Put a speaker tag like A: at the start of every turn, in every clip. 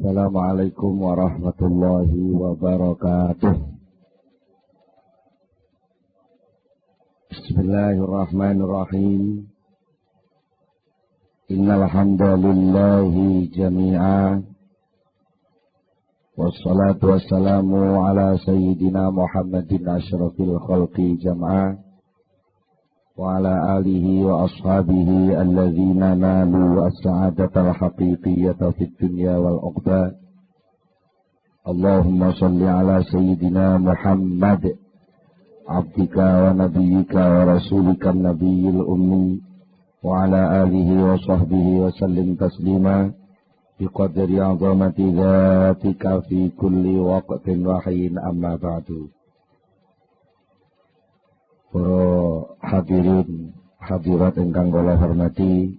A: Assalamualaikum warahmatullahi wabarakatuh. Bismillahirrahmanirrahim. Innal hamdalillahi jami'a. Wassalatu wassalamu ala sayyidina Muhammadin asyrafil khalqi jam'a. Wa ala alihi wa ashabihi alladzina nalu as-sa'adatal haqiqiyyata fid dunya wal uqba. Allahumma shalli ala sayyidina Muhammad abdika wa nabiyyika wa rasulika nabiyil ummi wa ala alihi wa sahbihi wa sallim taslima biqadri azamati dzatika fi kulli waqtin wa hin amma ba'du. Para hadirin hadirat ingkang kula hormati,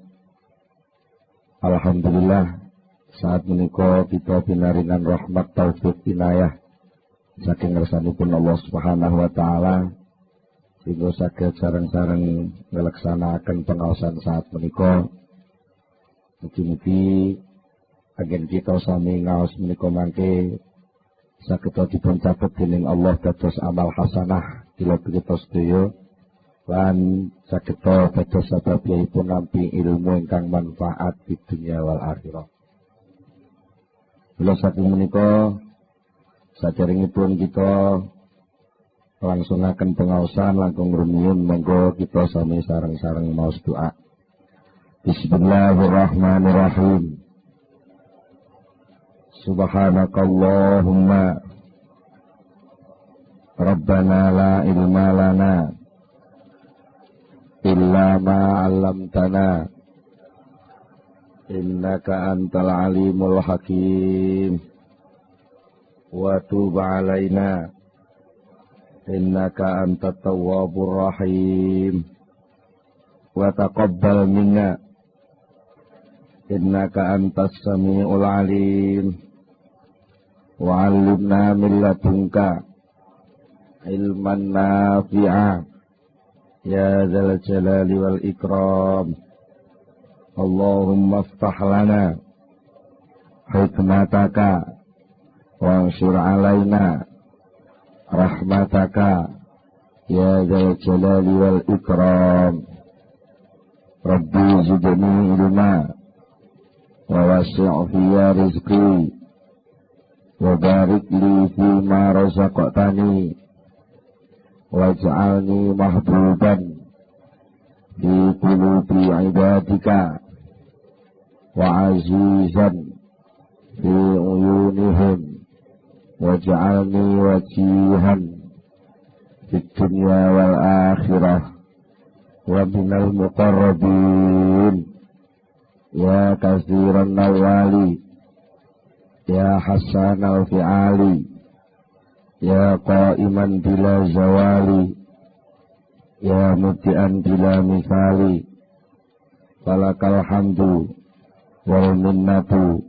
A: alhamdulillah saat menika kita pinaringan rahmat taufik inayah saking ngersanipun Allah Subhanahu wa taala sehingga saged sareng-sareng nglaksanakaken pengaosan saat menika. Mugi-mugi agen kita sami ngaos menika mangke saged dipun catet dening Allah dados amal hasanah kula kita sedaya lan saged dados sababipun nampi ilmu ingkang manfaat di dunia wal akhirah. Kula saking menika saderengipun kita langsungaken pengaosan langkung rumiyin, monggo kita sami sareng-sareng maos doa. Bismillahirrahmanirrahim. Subhanakallahumma Rabbana la ilma lana illa ma 'allamtana innaka antal alimul hakim wa tub 'alaina innaka antat tawwabur rahim wa taqabbal minna innaka antas samiul alim wa 'allimna min ladunka ilman nafi'a ya dzal jalali wal ikram. Allahumma iftah lana hikmataka wa anshur alaina rahmataka ya dzal jalali wal ikram. Rabbi zidni ilma wa wasi' fiyya rizqi wa barik li fima razaqtani waj'alni mahbuban fi qulubi ibadika wa azizan fi uyunihim waj'alni wajihan fi dunya wal akhirah wa minal muqarrabin ya katsiran nawali ya hasan al-fi'ali ya qa'iman bila zawali ya mubdi'an bila misali falakal hamdu wal minnatu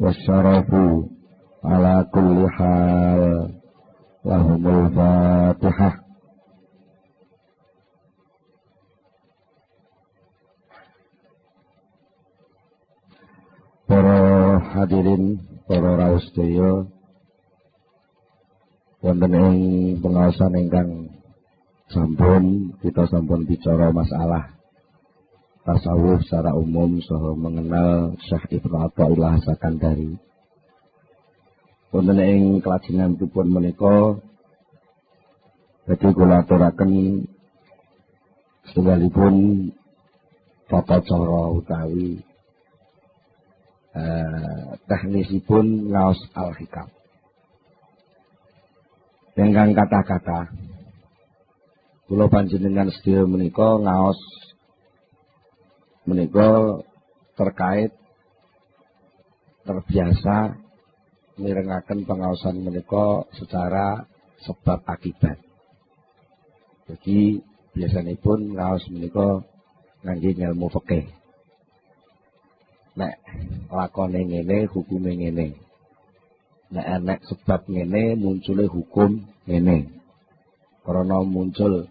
A: wasyarafu ala kulli hal. Lahumul fatihah. Para hadirin, para rawuh sedaya, wonten ing pengaosan ingkang sampun kita sampun bicara masalah tasawuf secara umum saha mengenal Syekh Ibnu Athaillah Sakandari. Wonten ing kelajenganipun menika badhe kula aturaken setunggalipun tata cara utawi teknisipun ngaos al-hikam. Dengan kata-kata kula panjenengan sedaya menika ngaos menika terkait terbiasa mirengaken pengaosan menika secara sebab akibat. Jadi biasanipun ngaos menika ngangge ilmu fikih. Nek lakone ngene hukume ngene. Nek enek sebab ngene muncule hukum ngene. Karena muncul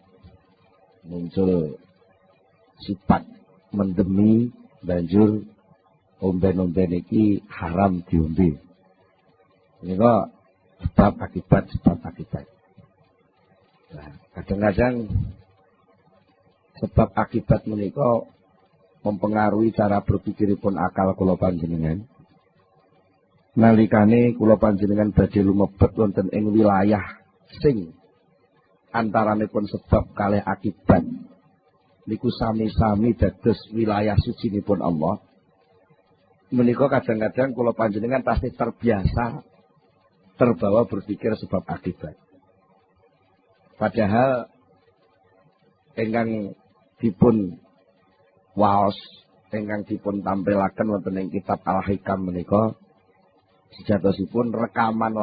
A: sifat mendemi banjur omben-omben iki haram diombe. Menika sebab akibat. Nah, kadang-kadang sebab akibat menika mempengaruhi cara berpikiripun akal kula panjenengan. Nalikane kula panjenengan badhe lumebet wonten ing wilayah sing antaranipun sebab kalih akibat niku sami-sami dados wilayah sucinipun Allah. Menika kadang-kadang kula panjenengan pasti terbiasa terbawa berpikir sebab akibat. Padahal ingkang dipun waos, ingkang dipun tampilaken wonten ing kitab Al-Hikam menika sejatosipun rekaman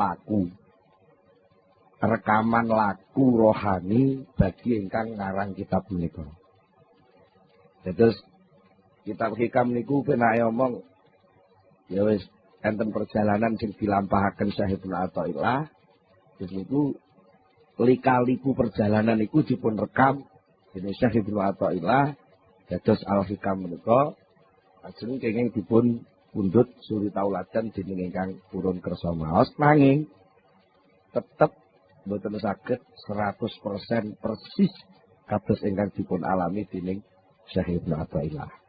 A: laku rohani bagi ingkang ngarang kitab menika. Terus kitab Hikam niku penake omong ya wis enten perjalanan sing dilampahaken Syekh Ibnu Athaillah. Terus niku lika-liku perjalanan iku dipun rekam dening Syekh Ibnu Athaillah dados Al-Hikam menika ajeng kenging dipun pundhut suri tauladan dening ingkang purun kersa maos nanging tetep boten saged 100% persis kados ingkang dipun alami dening Syekh Ibnu Athaillah.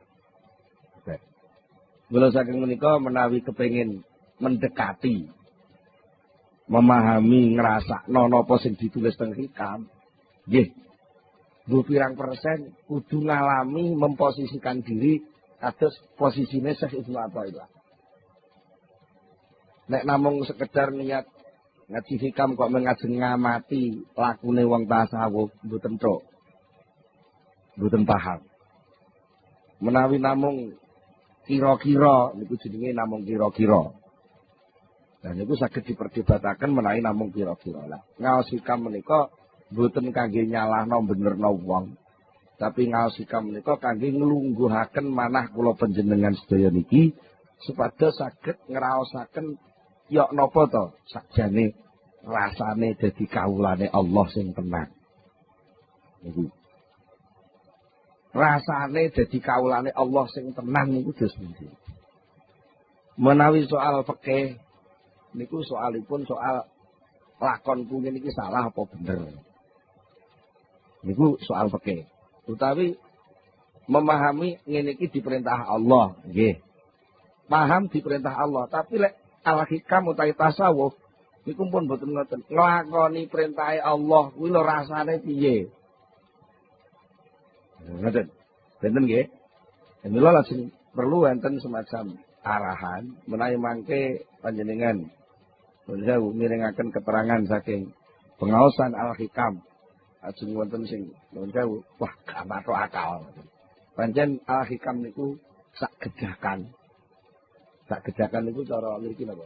A: Mula saking menika menawi kepengin mendekati memahami ngrasakno napa sing ditulis teng Hikam nggih bu pirang persen kudu ngalami memposisikan diri kados posisine Syekh Ibnu Athaillah. Nek namung sekedar niat ngaji Hikam kok mengajeng ngamati lakune wong tasawuf mboten tok. Mboten paham. Menawi namung kira-kira niku jenenge namung kira-kira. Dan itu saged diperdebataken menawi namung kira-kira lah. Ngaos Hikam menika mboten kangge nyalahno benerno wong, tapi ngaos Hikam menika kangge nglungguhaken manah kula panjenengan sedaya niki supados saged ngraosaken yok napa to sakjane rasane dadi kawulane Allah sing tenang. Niku. Rasane dadi kawulane Allah sing tenang niku dos pundi. Menawi soal fikih niku soalipun soal lakon kuwi niki salah apa bener. Niku soal fikih. Utawi memahami ngene iki diperintah Allah, nggih. Paham diperintah Allah, tapi lek Al-Hikam utawi tasawuf niku pun mboten ngoten. Nglakoni perintahe Allah kuwi lho rasane piye? Ngoten. Benten nggih. Mila lajeng perlu wonten semacam arahan menawi mangke panjenengan saya miringaken keterangan saking pengaosan Al-Hikam. Ajeng wonten sing saya wah gak masuk akal. Pancen Al-Hikam niku sak gedakan. Sak gedakan niku cara mriki napa?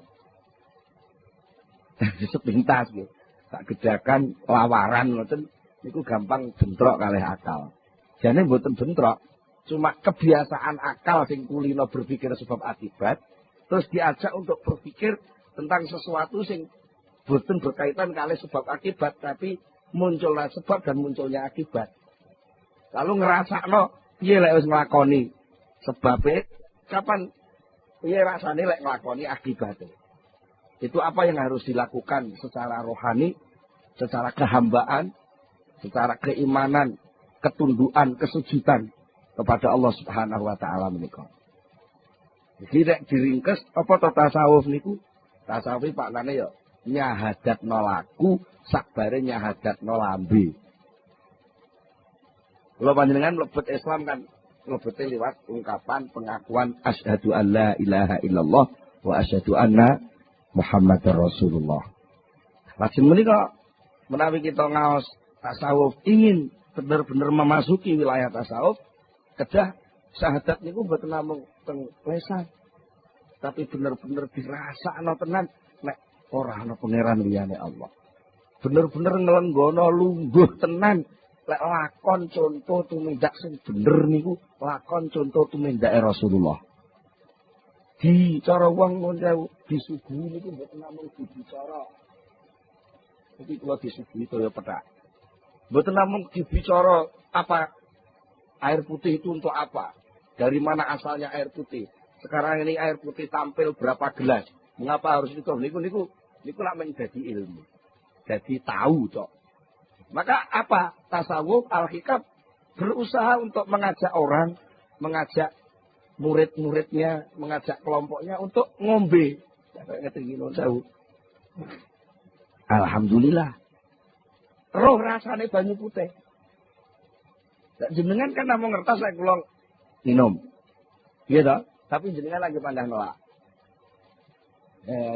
A: Sepintas nggih. Sak gedakan lawaran ngoten niku gampang bentrok kalih akal. Jane mboten bentrok, cuma kebiasaan akal sing kulino berpikir sebab akibat, terus diajak untuk berpikir tentang sesuatu sing boten berkaitan kali sebab akibat, tapi munculnya sebab dan munculnya akibat. Lalu ngerasakno piye lek wis nglakoni sebabe, kapan piye rasane lek nglakoni akibate. Itu apa yang harus dilakukan secara rohani, secara kehambaan, secara keimanan, ketundukan, kesujudan kepada Allah Subhanahu wa taala menika. Jadi nek diringkes apa to tasawuf niku? Tasawuf maknane ya nyahadatno laku sakbare nyahadatno lambe. Kula panjenengan mlebet Islam kan mlebete liwat ungkapan pengakuan asyhadu alla ilaha illallah wa asyhadu anna Muhammadar Rasulullah. Lajeng menika menawi kita ngaos tasawuf ingin benar-benar memasuki wilayah tasawuf, kedah syahadat niku mboten namung teng lesan, tapi bener-bener dirasakno tenan nek ora ana pangeran liyane Allah. Bener-bener nglenggono lungguh tenan lek lakon contoh tumindak sing bener niku lakon contoh tumindake Rasulullah. Di cara wong ngono disuguhi niku mboten namung dibicara. Iki kula disuguhi kaya pethak. Mboten namung dibicara apa air putih itu untuk apa? Dari mana asalnya air putih? Sekarang ini air putih tampil berapa gelas? Mengapa harus itu? Niku Niku lak men dadi ilmu. Dadi tahu cok. Maka apa? Tasawuf al-hikam berusaha untuk mengajak orang, mengajak murid-muridnya, mengajak kelompoknya untuk ngombe. Ngerti gini tahu. Alhamdulillah. Roh rasane banyu putih. Jenengan kan namung ngertos lek kula minum. Iya toh? Tapi jenengan lagi pandang nolak.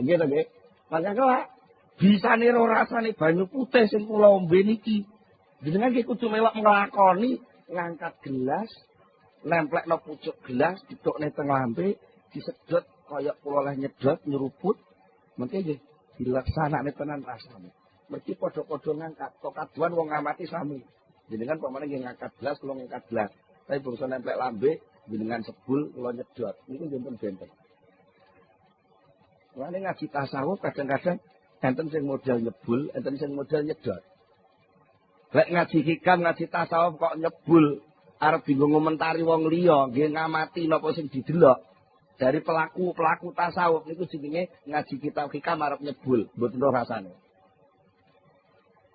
A: Gitu nggih. Pandang nolak. Bisane roh rasane banyu putih sing kula ombe niki. Jenengan nggih kudu melok nglakoni ngangkat gelas, nemplekno pucuk gelas, didokne teng lambe, disedot kaya kula leh nyedot nyeruput. Mengke nggih dilaksanakne tenan rasane. Mergi padha-padha ngangkat, tok kaduan wong ngamati sami. Jenengan pamane nggih ngangkat gelas, kula ngangkat gelas. Tapi bangsa nemplek lambe, jenengan sebul, kula nyedot. Niku nggih pun benten. Wane ngaji tasawuf kadang-kadang enten sing modal nyebul, enten sing modal nyedot. Lek ngaji hikam, ngaji tasawuf kok nyebul, arep bingung ngomentari wong liya, nggih ngamati napa sing didelok. Dari pelaku tasawuf niku jenenge ngaji kitab hikam arep nyebul, mboten roh rasane.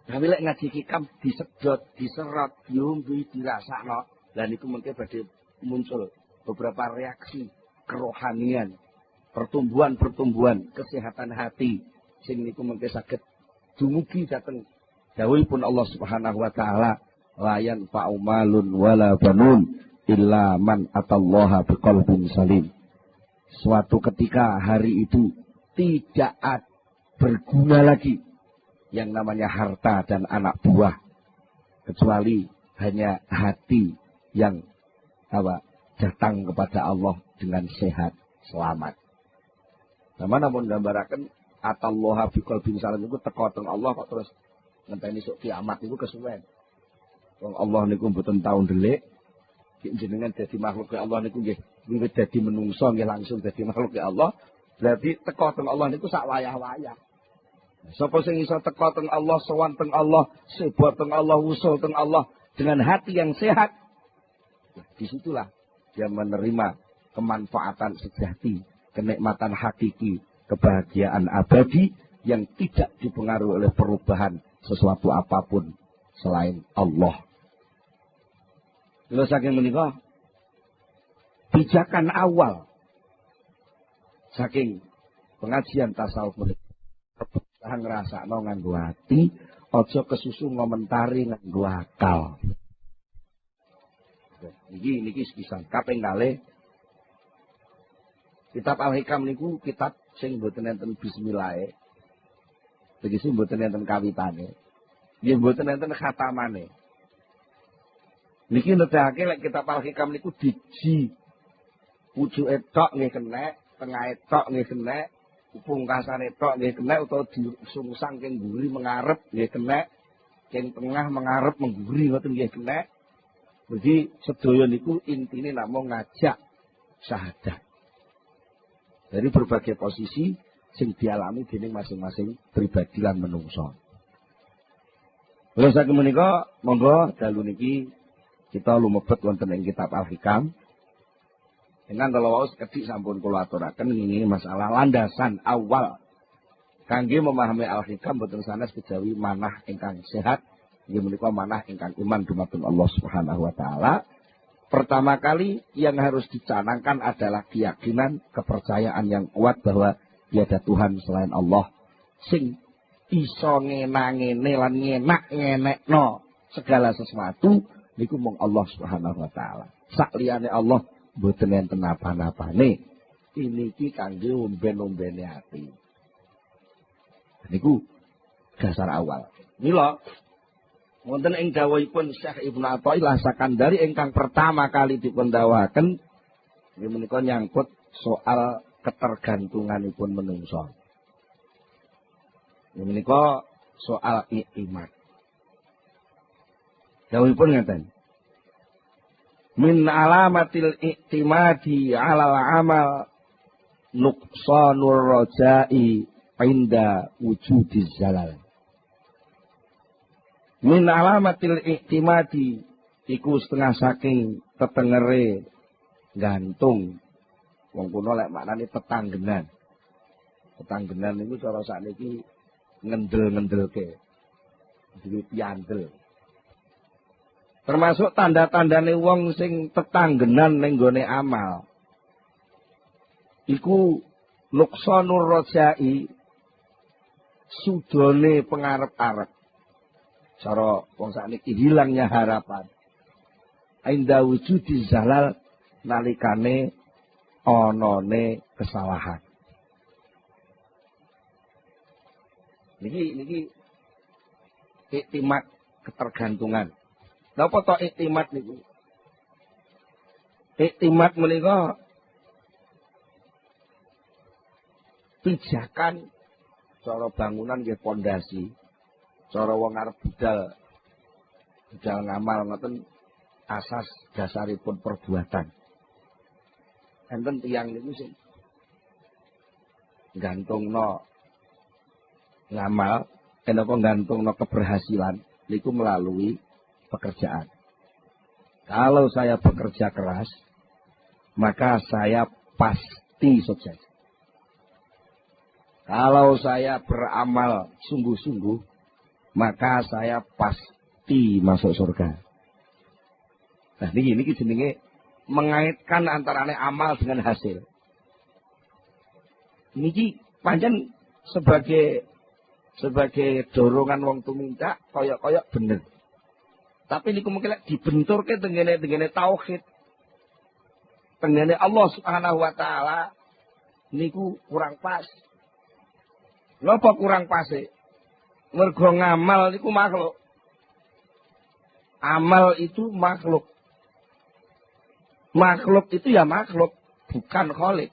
A: Tapi lek ngaji hikam disedot, diserot, diombe, dirasakno, lan niku mengke badhe muncul beberapa reaksi kerohanian, pertumbuhan kesehatan hati sing niku mengke saged dumugi dhateng dawuhipun Allah Subhanahu wa taala, la yanfa'u malun wala banun illa man atallaha biqalbin salim. Suatu ketika hari itu tidak berguna lagi yang namanya harta dan anak buah, kecuali hanya hati yang datang kepada Allah dengan sehat selamat. Sama namun gambaraken atallaha biqalbin salim niku teko teng Allah kok terus ngenteni sok kiamat niku kesuwen. Wong Allah niku mboten tau ndelik, jenengan dadi makhluk Allah niku nggih wiwit dadi menungso nggih langsung dadi makhluk Allah. Berarti teko teng Allah niku sak wayah-wayah. Sapa sing iso teko teng Allah, sowan teng Allah, sebab teng Allah, usul teng Allah dengan hati yang sehat, disitulah dia menerima kemanfaatan sejati, kenikmatan hakiki, kebahagiaan abadi yang tidak dipengaruhi oleh perubahan sesuatu apapun selain Allah. Lha saking menika pijakan awal saking pengajian tasawuf menika ngrasakno nganggo ati, aja kesusu ngomentari nganggo akal. Niki sepisan kaping kalih. Kitab Al-Hikam niku kitab sing mboten enten bismillahe. Tegese mboten enten kawitane. Nggih mboten enten khatamane. Niki nedahake lek kitab Al-Hikam niku diji. Pucuke tok nggih kenek, tengahe tok nggih kenek, pungkasane tok nggih kenek utawa disungsang keng mburi mengarep nggih kenek, keng tengah mengarep mengguri ngoten nggih kenek. Jadi sedaya niku intine namung ngajak syahadat. Dari berbagai posisi sing dialami dening masing-masing pribadi lan menungso. Lha saking menika monggo dalu niki kita lumebet wonten ing kitab Al-Hikam. Dengan kalau wau sekedhik sampun kula aturaken ini masalah landasan awal kangge memahami Al-Hikam boten sanes kejawi manah ingkang sehat, inggih menika manah ingkang iman dumateng Allah Subhanahu wa taala. Pertama kali yang harus dicanangkan adalah keyakinan, kepercayaan yang kuat bahwa tiada Tuhan selain Allah sing iso ngenangene lan ngenekno segala sesuatu niku mung Allah Subhanahu wa taala. Sak liyane Allah mboten enten apa-apane. Iniki kangge omben-ombene ati. Niku dasar awal. Mila wonten ing dawuhipun Syekh Ibnu Athaillah Sakandari ingkang pertama kali dipundhawuhaken inggih menika nyangkut soal ketergantunganipun menungso. Inggih menika soal iktimat. Dawuhipun ngeten. Min alamatil i'timadi 'alal 'amal nuqsanur raja'i 'inda wujudiz zalal. Min alamatil i'timadi iku setengah saking tetengere gantung. Wong kuno lek maknane tetanggenan. Tetanggenan niku cara sakniki ngendel-ngendelke. Duwe piandel. Termasuk tanda-tandane wong sing tetanggenan ning gone amal. Iku nuqsanur rajai, sudone pengarep-arep. Cara wong sakniki hilangnya harapan. Ainda wujudi zalal nalikane onone kesalahan. Niki iktimat ketergantungan. Napa to iktimat niku? Iktimat menika pijakan cara bangunan nggih pondasi. Cara wong arep budal ngamal ngoten asas dasaripun perbuatan. Enten tiyang niku sing gantungno ngamal, kenapa gantungno keberhasilan niku melalui pekerjaan. Kalau saya bekerja keras, maka saya pasti sukses. Kalau saya beramal sungguh-sungguh, maka saya pasti masuk surga. Nah, niki jenenge mengaitkan antara amal dengan hasil. Niki pancen sebagai dorongan wong tumindak koyok-koyok bener. Tapi niku mungkin dibenturke tengene tauhid. Tengene Allah Subhanahu wa taala niku kurang pas. Napa kurang pas e? Mergo ngamal niku makhluk. Amal itu makhluk. Makhluk itu ya makhluk, bukan kholik.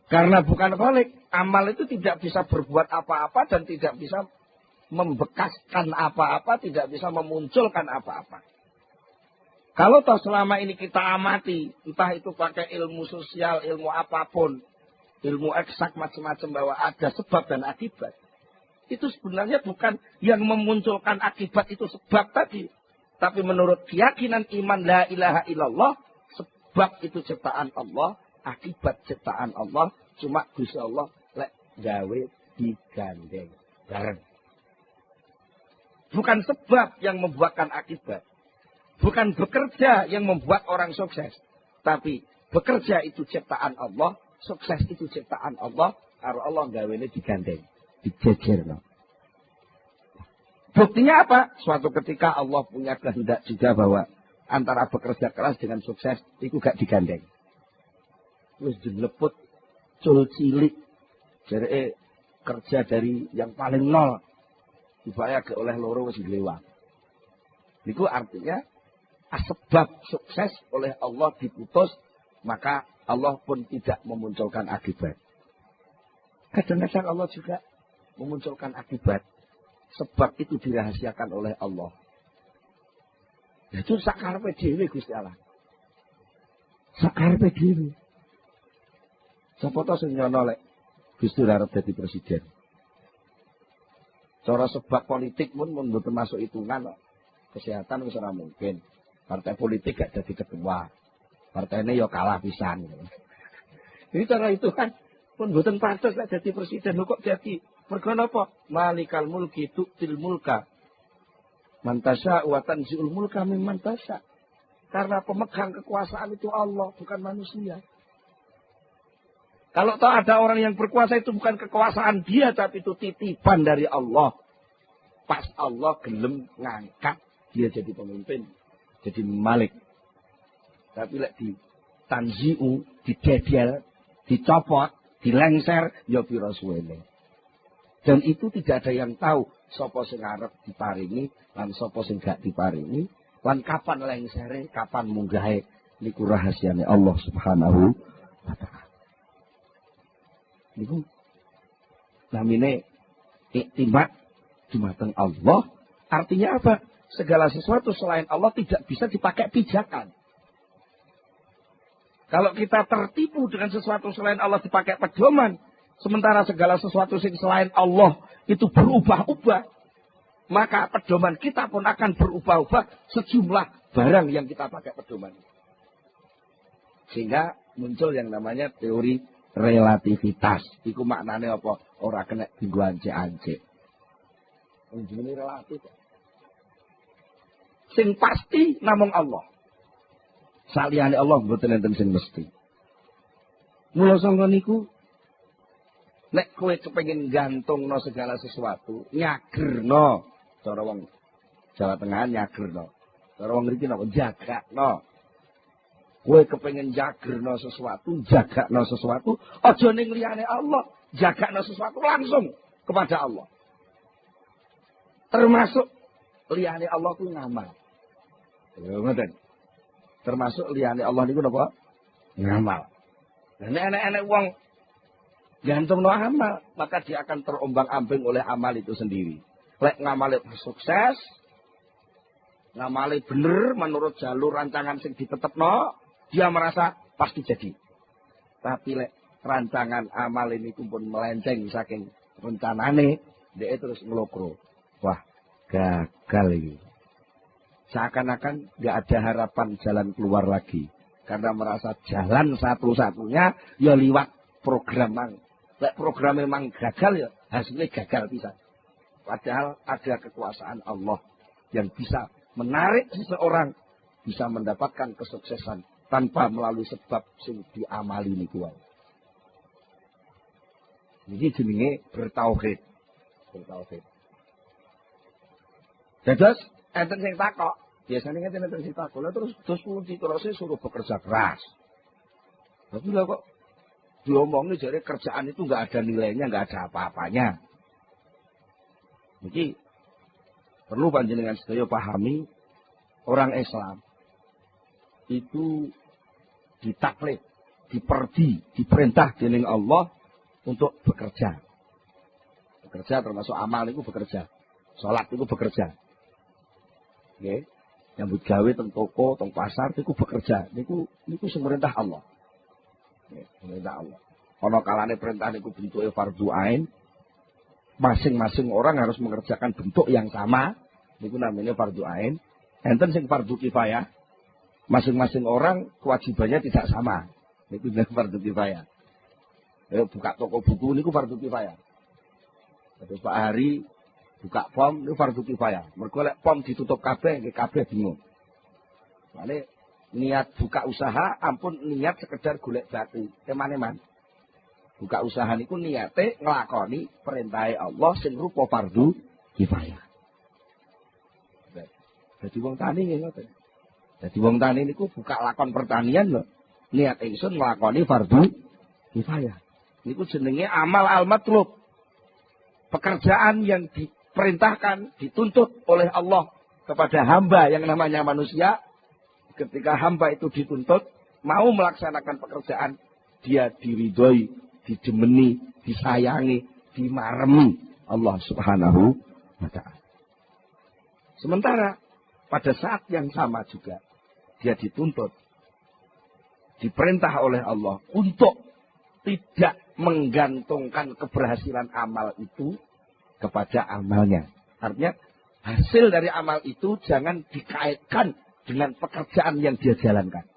A: Karena bukan kholik, amal itu tidak bisa berbuat apa-apa dan tidak bisa membekaskan apa-apa, tidak bisa memunculkan apa-apa. Kalau toh selama ini kita amati, entah itu pakai ilmu sosial, ilmu apapun, ilmu eksak macam-macam bahwa ada sebab dan akibat. Itu sebenarnya bukan yang memunculkan akibat itu sebab tadi. Tapi menurut keyakinan iman la ilaha illallah, sebab itu ciptaan Allah, akibat ciptaan Allah, cuma Gusti Allah lek gawe digandeng bareng. Bukan sebab yang membuatkan akibat. Bukan bekerja yang membuat orang sukses. Tapi bekerja itu ciptaan Allah, sukses itu ciptaan Allah, karo Allah gawene digandeng, dijejerno. Buktinya apa? Suatu ketika Allah punya kehendak juga bahwa antara bekerja keras dengan sukses itu gak digandeng. Wis dileput cul cilik. Jereke kerja dari yang paling nol. Supaya gak oleh loro wis lewat. Niku artinya sebab sukses oleh Allah diputus, maka Allah pun tidak memunculkan akibat. Kadang-kadang Allah juga memunculkan akibat. Sebab itu dirahasiakan oleh Allah. Itu sakarepe dhewe Gusti Allah. Sakarepe dhewe. Sapa to sing nyono lek Gusti arep dadi presiden. Cara sebab politik pun mboten masuk hitungan kok. Kesehatan wis ora mungkin. Partai politik gak jadi ketua. Partainya ya kalah pisan. Ini cara itu kan pun mboten pantes lek dadi presiden kok jadi. Mergo napa? Malikal mulki tu'til mulka man tasya wa tanzi'ul mulka mimman tasya. Karena pemegang kekuasaan itu Allah, bukan manusia. Kalau tahu ada orang yang berkuasa itu bukan kekuasaan dia, tapi itu titipan dari Allah. Pas Allah gelem ngangkat dia jadi pemimpin, jadi malik. Tapi lek di tanzi'u, didedel, dicopot, dilengser, ya pira suwene. Dan itu tidak ada yang tahu sapa sing arep diparingi lan sapa sing gak diparingi lan kapan lengsere, kapan munggahe niku rahasiane Allah Subhanahu wa taala. Niku namine iktimat dumateng Allah, artinya apa? Segala sesuatu selain Allah tidak bisa dipakai pijakan. Kalau kita tertipu dengan sesuatu selain Allah dipakai pedoman, sementara segala sesuatu selain Allah itu berubah-ubah, maka pedoman kita pun akan berubah-ubah sejumlah barang yang kita pakai pedoman. Sehingga muncul yang namanya teori relativitas. Iku maknane apa? Ora kena dienggo ancik-ancik. Wong jenenge relatif. Sing pasti namung Allah. Saliyane Allah mboten enten sing mesti. Mula sangka niku nek kowe kepengin gantungno segala sesuatu, nyagerno. Cara wong Jawa Tengah nyagerno. Cara wong mriki napa jagakno. Kowe kepengin jagerno sesuatu, jagakno sesuatu, aja ning liyane Allah, jagakno sesuatu langsung kepada Allah. Termasuk liyane Allah ku ngamal. Ngoten. Termasuk liyane Allah niku napa? Ngamal. Nek enek-enek wong gantungno amal, maka dia akan terombang-ambing oleh amal itu sendiri. Lek ngamale sukses, ngamale bener menurut jalur rancangan sing ditetepno, dia merasa pasti jadi. Tapi lek rancangan amal ini pun melenceng saking rencanane, dia terus ngelokro. Wah, gagal ini. Seakan-akan nggak ada harapan jalan keluar lagi. Karena merasa jalan satu-satunya ya liwat program mang. Lek program memang gagal ya hasilnya gagal bisa. Padahal ada kekuasaan Allah yang bisa menarik seseorang bisa mendapatkan kesuksesan tanpa melalui sebab sing diamali niku wae. Iki jenenge bertauhid. Bertauhid. Dados enten sing takok, biasanya enten sing takok, lha terus pundi terus suruh bekerja keras. Tapi lah kok diomongnya jadi kerjaan itu nggak ada nilainya, nggak ada apa-apanya. Jadi perlu panjenengan sedaya pahami orang Islam itu ditaklid, diperintah dening Allah untuk bekerja. Bekerja termasuk amal itu bekerja. Salat itu bekerja. Nggih. Nyambut gawe teng toko, teng pasar itu bekerja. Niku sing merintah Allah. Nggih, merintah Allah. Ana kalane perintah niku bentuke fardhu ain. Masing-masing orang harus mengerjakan bentuk yang sama. Niku namanya fardhu ain. Enten sing fardhu kifayah. Masing-masing orang kewajibannya tidak sama. Niku jenenge fardhu kifayah. Buka toko buku niku fardhu kifayah. Terus Pak Hari buka pom niku fardhu kifayah. Mergo lek pom ditutup kabeh, nggih kabeh bingung. Mane niat buka usaha ampun niat sekedar golek batu. Teman-teman. Buka usaha niku niate nglakoni perintahe Allah sing rupa fardhu kifayah. Dadi wong tani nggih ngoten. Dadi wong tani niku buka lakon pertanian lho. Niat ingsun nglakoni fardhu kifayah. Niku jenenge amal al-matlub. Pekerjaan yang diperintahkan, dituntut oleh Allah kepada hamba yang namanya manusia. Ketika hamba itu dituntut, mau melaksanakan pekerjaan, dia diridhoi, didemeni, disayangi, dimaremi Allah Subhanahu wa ta'ala. Sementara pada saat yang sama juga dia dituntut, diperintah oleh Allah untuk tidak menggantungkan keberhasilan amal itu kepada amalnya. Artinya hasil dari amal itu jangan dikaitkan dengan pekerjaan yang dia jalankan.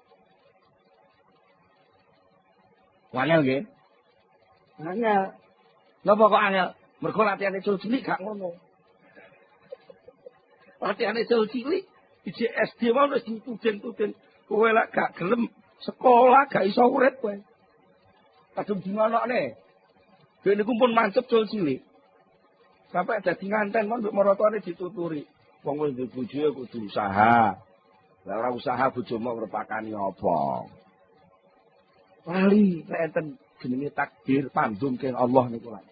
A: Angel nggih? Angel. Napa kok angel? Mergo latihane cilik gak ngono. Latihane cilik iji SD wae wis dituden-tuden. Kowe lek gak gelem sekolah gak iso urip kowe. Kadung dingonokne. Dene niku pun mancep cilik. Sampai dadi nganten mon mbok marotone dituturi. Wong wis duwe bojo kudu usaha. Lah ora usaha bojomu ngrepakani apa? Lali nek enten jenenge takdir pandum keng Allah niku lho.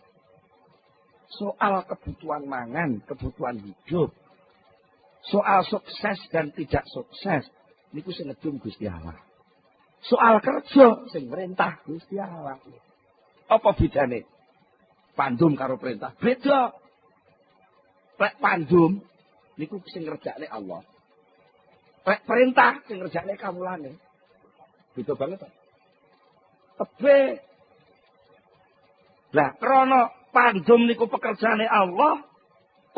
A: Soal kebutuhan mangan, kebutuhan hidup. Soal sukses dan tidak sukses niku sing ngedum Gusti Allah. Soal kerja sing perintah Gusti Allah. Apa bedane? Pandum karo perintah beda. Lek pandum niku sing ngerjakne Allah. Lek perintah sing ngerjakne kawulane. Beda banget. Tebe. Lah krana pandum niku pekerjaane Allah,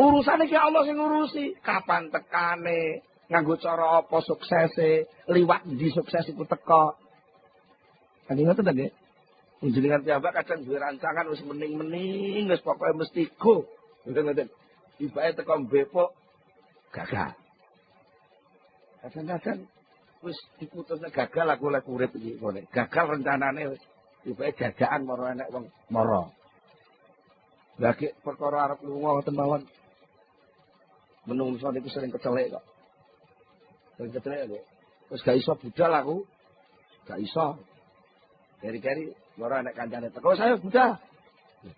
A: urusane ki Allah sing ngurusi. Kapan tekane, nganggo cara apa suksese, liwat ndi sukses iku teka. Kan ngoten ta nggih?
B: Jenengan piyambak kadang duwe rancangan wis mening-mening wis pokoke mesti go. Ngoten-ngoten. Ibake teko mbepok gagal. Kadang-kadang wis diputusne gagal aku lek urip iki ngene. Gagal rencanane wis ibake jajakan maro enek wong mara. Lagi perkara arep lunga ngoten mawon. Menungso niku sering kecelek kok. Sering kecelek kok. Terus gak iso budal aku. Gak iso. Keri-keri ora nek kancane teko saya budal.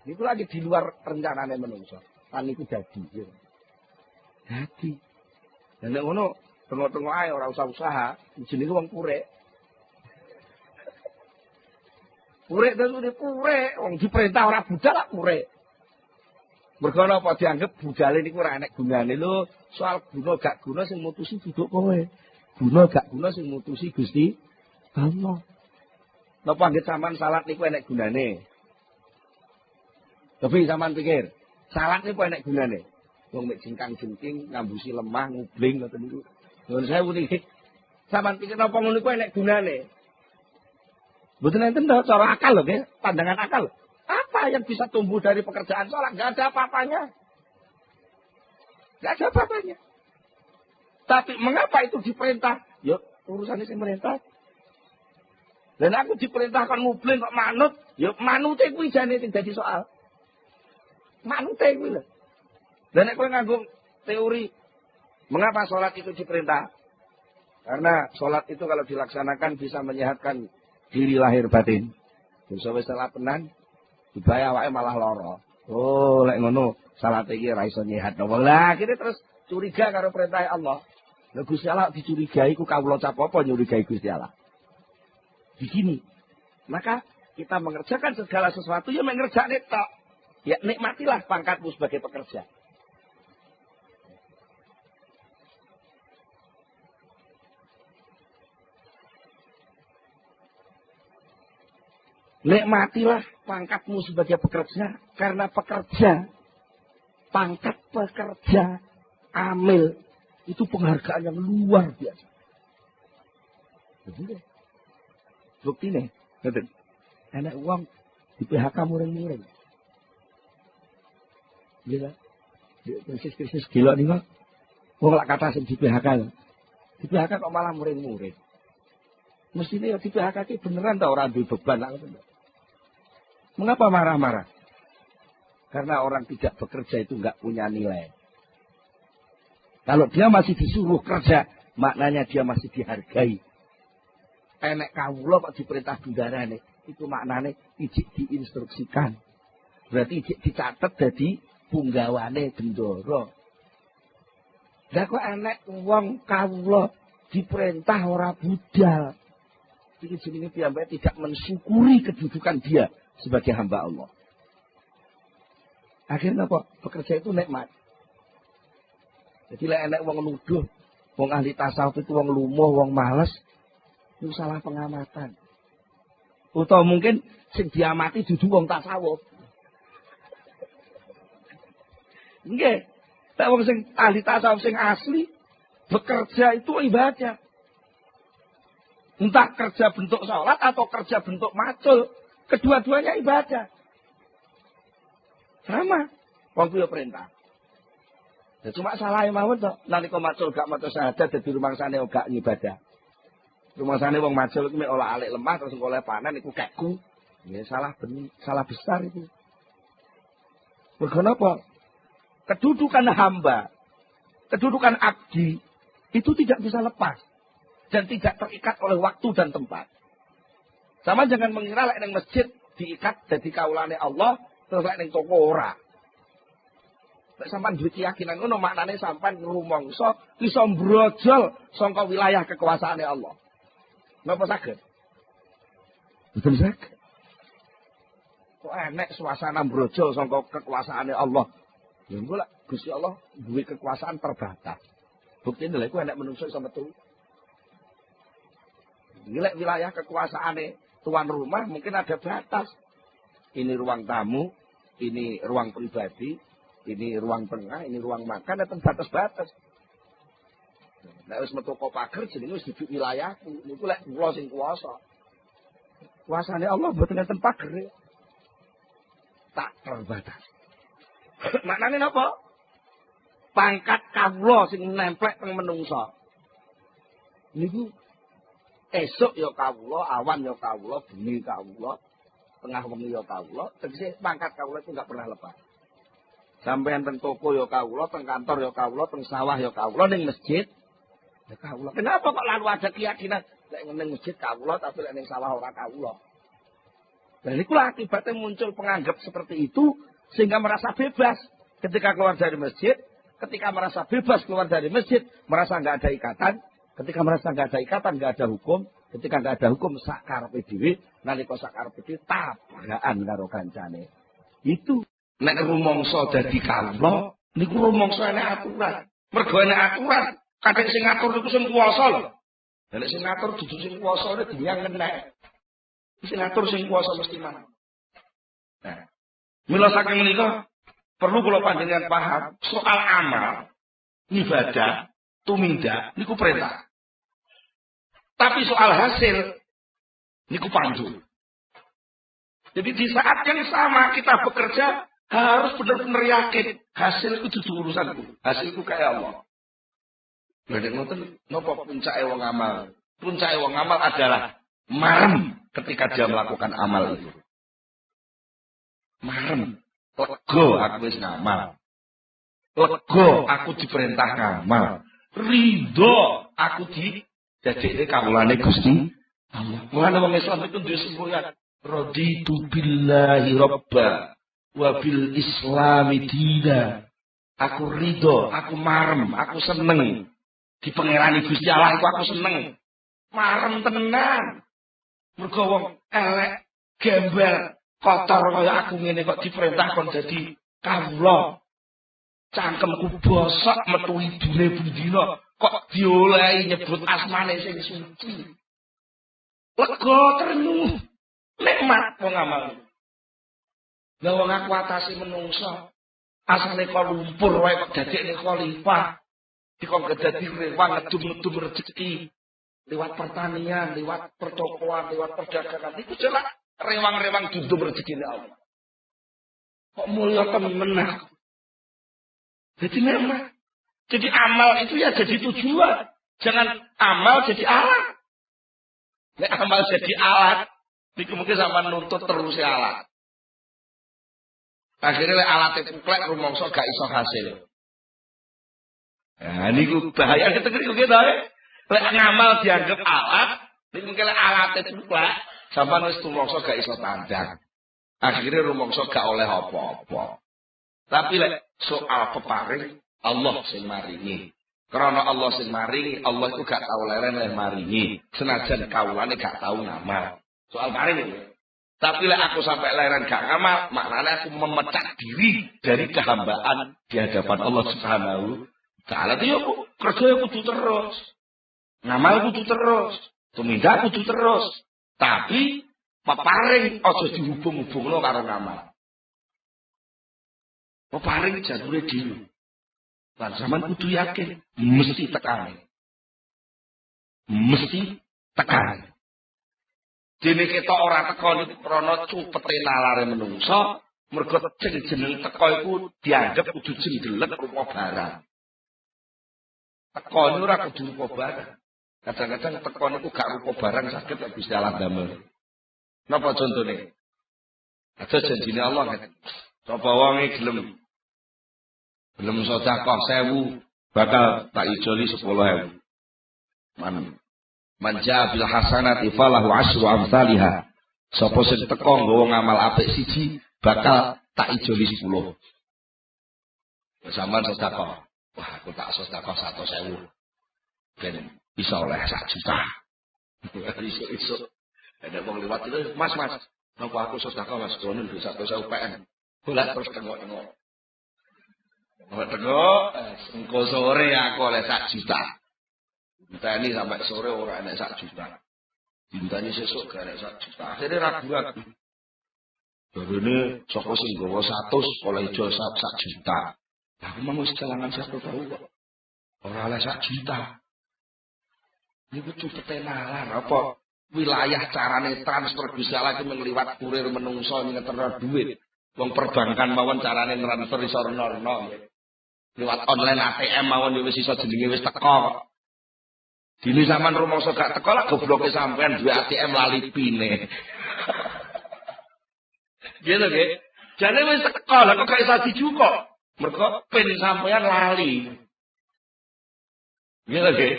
B: Niku lagi di luar rencanane menungso. Lan niku dadi. Dadi. Dan nek ngono tengok-tengok ae ora usah usaha, jenenge wong purek. Purek terus purek, wong diperintah ora budal lak purek. Mergo apa dianggap budale niku ora enek gunane lho, soal guna gak guna sing mutusi duduk kowe. Guna gak guna sing mutusi Gusti Allah. Napa nggih sampean salat niku enek gunane? Tapi sampean pikir, salat niku enek gunane? Wong mek jengkang-jengking, ngambusi lemah, ngubling ngoten niku. Nuwun sewu niki. Sampeyan pikir napa ngono iku enek gunane? Mboten enten to cara akal lho nggih, pandangan akal. Apa yang bisa tumbuh dari pekerjaan sholat? Enggak ada apa-apanya. Enggak ada apa-apanya. Tapi mengapa itu diperintah? Yuk, urusannya si merintah. Dan aku diperintahkan ngubling kok manut. Yuk, manute kuwi jane sing dadi soal. Manute kuwi lho. Dan nek kowe nganggo teori mengapa sholat itu diperintah? Karena sholat itu kalau dilaksanakan bisa menyehatkan diri lahir batin. Bisa wis salah tenan, dibaya awake malah lara. Oh, lek ngono salat iki ora iso nyehat. Lah, akhirnya terus curiga karo perintah Allah. Lah Gusti Allah dicurigai ku kawula cap apa nyurigai Gusti Allah. Begini. Maka kita mengerjakan segala sesuatu ya mengerjakne tok. Ya nikmatilah pangkatmu sebagai pekerja. Nikmatilah pangkatmu sebagai pekerja. Karena pekerja, pangkat pekerja, amil, itu penghargaan yang luar biasa. Betul. Bukti nih. Betul. Enak uang di PHK muring-muring. Gila. Krisis gila nih, Pak. Wong lak kata sing di PHK. Di PHK kok malah muring-muring. Mestinya di PHK ini beneran tau orang duwe beban. Mengapa marah-marah? Karena orang tidak bekerja itu enggak punya nilai. Kalau dia masih disuruh kerja, maknanya dia masih dihargai. Enek kawula kok diperintah gundarane, itu maknanya ijik diinstruksikan. Berarti ijik dicatet dadi punggawane bendoro. Lah kok enek wong kawula diperintah ora budal. Iki jenenge piyambake tidak mensyukuri kedudukan dia sebagai hamba Allah. Akhirnya apa? Pekerja itu nikmat. Jadi lek enek wong nuduh, wong ahli tasawuf itu wong lumuh, wong males, itu salah pengamatan. Atau mungkin sing diamati dudu wong tasawuf. Nggih. Lek wong sing ahli tasawuf sing asli bekerja itu ibadah. Entah kerja bentuk sholat atau kerja bentuk macul. Kedua-duanya ibadah. Sama. Wong kuwi perintah. Ya cuma salah mawon to. Nalika macul gak maca syahadat dadi rumangsane gak ngibadah. Rumangsane wong macul iku mek olah-alik lemah terus oleh panen iku kekku. Ya salah besar itu. Mergo napa? Kedudukan hamba, kedudukan abdi itu tidak bisa lepas dan tidak terikat oleh waktu dan tempat. Sama jangan mengira lek ning masjid diikat dadi kaulane Allah, terus lek ning toko ora. Lek sampean duwe keyakinan ngono maknane sampean ngrumangsa iso mbrojol saka wilayah kekuasaane Allah. Napa saged? Betul saged. Kok enek suasana mbrojol saka kekuasaane Allah. Ya engko lek Gusti Allah duwe kekuasaan terbatas. Buktine lek ku enek menungso iso metu. Nilai wilayah kekuasaane tuan rumah mungkin ada batas. Ini ruang tamu, ini ruang pribadi, ini ruang tengah, ini ruang makan, ada batas-batas. Nek wis metu kok pager jenenge wis duduk wilayahku. Niku lek kula sing kuwasa. Kuasane Allah mboten enten pager. Tak terbatas. Maknane napa? Pangkat kawula sing nemplek teng menungsa. Niku esuk ya kawula, awan ya kawula, bengi kawula, tengah wengi ya kawula, tegese pangkat kawula itu enggak pernah lepas. Sampeyan teng toko ya kawula, teng kantor ya kawula, teng sawah ya kawula, ning masjid ya kawula. Kenapa kok lalu ada keyakinan lek ning masjid kawula tapi lek ning sawah ora kawula? Dan itulah akibatnya muncul penganggap seperti itu sehingga merasa bebas ketika keluar dari masjid, ketika merasa bebas keluar dari masjid, merasa nggak ada ikatan, ketika merasa nggak ada ikatan, nggak ada hukum, ketika nggak ada hukum sakarepe dhewe, nalika sakarepe dhewe tabrakan karo kancane. Itu nek rumangsa dadi kawula, niku rumangsa enek aturan. Mergo enek aturan, kadang sing ngatur niku sing kuwasa lho. Nek sing ngatur dudu sing kuwasa nek dinyang enek. Sing ngatur sing kuwasa mesti mana. Nah, mila saking menika perlu kula panjenengan paham soal amal, ibadah, tumindak niku perintah. Tapi soal hasil niku pandu. Jadi di saat yang sama kita bekerja harus benar-benar yakin hasil itu dudu urusanku, hasilku kayak Allah. Lha ngoten napa puncake wong amal? Puncake wong amal adalah marem ketika dia melakukan amal itu. Marem. Lego aku wis ngamal. Lego aku diperintah ngamal. Ridho aku dadekne kawulane Gusti Allah. Mulane wong Islam itu duwe semboyan. Raditu billahi robba wa bil islami dina. Aku ridho, aku marem, aku seneng. Di pangerane Gusti Allah iku aku seneng. Marem tenan. Mergo wong elek, gembel, kotor kaya aku ngene kok diperintah kon dadi kawula. Cangkemku bosok metu idune bendina kok diolehi nyebut asmane sing suci. Lega ternyuh. Nikmat wong amal. Lah wong aku atase menungsa. Asale kok lumpur wae kok dadekne khalifah. Dikon dadi rewang ngedum-ngedum rezeki. Lewat pertanian, lewat pertokoan, lewat perdagangan. Itu jelas rewang-rewang duduk rezeki Allah. Kok mulia temen aku. Jadi memang. Jadi amal itu ya jadi tujuan. Jangan amal jadi alat. Nek amal jadi alat, itu mungkin sama nuntut terus alat. Akhirnya alat itu plek rumangsa gak iso hasil. Nah, ini bahaya kita gitu ya. Lek ngamal dianggap alat, mungkin alatnya cuplak, sampai wis rumangsa gak iso tandang. Akhirnya rumangsa gak oleh apa-apa. Tapi lek soal peparing, Allah sing maringi. Karena Allah sing maringi, Allah itu gak tau leren leh maringi. Senajan kawulane gak tau ngamal. Soal paring itu. Tapi lek aku sampai leren gak ngamal, maknanya aku memecat diri dari kehambaan di hadapan Allah Subhanahu wa Ta'ala. Itu ya kerja kudu terus. Ngamal kudu terus, tumindak kudu terus. Tapi peparing aja dihubung-hubungno karo ngamal. Peparing jadule dhewe. Lan sampean kudu yakin mesti tekan. Mesti tekan. Dene ketok ora teko niku krana cupete nalare menungsa, mergo sing jeneng teko iku dianggap kudu jendelek rupa barang. Teko niku ora kudu rupa barang. Kadang-kadang tekon itu gak rupa barang sakit tak bisa alat damel. Napa contohnya? Ada janjine Allah kan. Coba wonge gelem sedekah 1000 bakal tak ijoli 10.000. Manja bil hasanati falahu asyru amsalihha. Sapa sing teka nggawa ngamal apik siji bakal tak ijoli 10. Sampeyan sedekah. Wah, aku tak sedekah 100.000. Ben bisa oleh 1 juta. Iso. Ada wong liwat itu, Mas, napa aku sedekah Mas kono bisa 100.000 PN. Bola terus tengok-tengok. Tengok, engko sore aku oleh 1 juta. Ditani sampai sore ora enek 1 juta. Ditani sesuk gak enek 1 juta. Akhirnya ragu-ragu. Barene saka sing nggawa 100 oleh ijo 1 juta. Aku mau wis kelangan 1 tahu kok. Ora oleh 1 juta. Niku cepete nalar apa? wilayah carane transfer Gusti Allah iki mengliwat kurir menungso ngeterno dhuwit. Wong perbankan mawon carane transfer iso rena-rena. Liwat online ATM mawon yo wis iso jenenge wis teko. Dini sampean rumangsa gak teko lah gobloke sampean duwe ATM lali pine. Gitu nggih. Jane wis teko lah kok gak iso dijukok. Mergo pin sampean lali. Gitu nggih.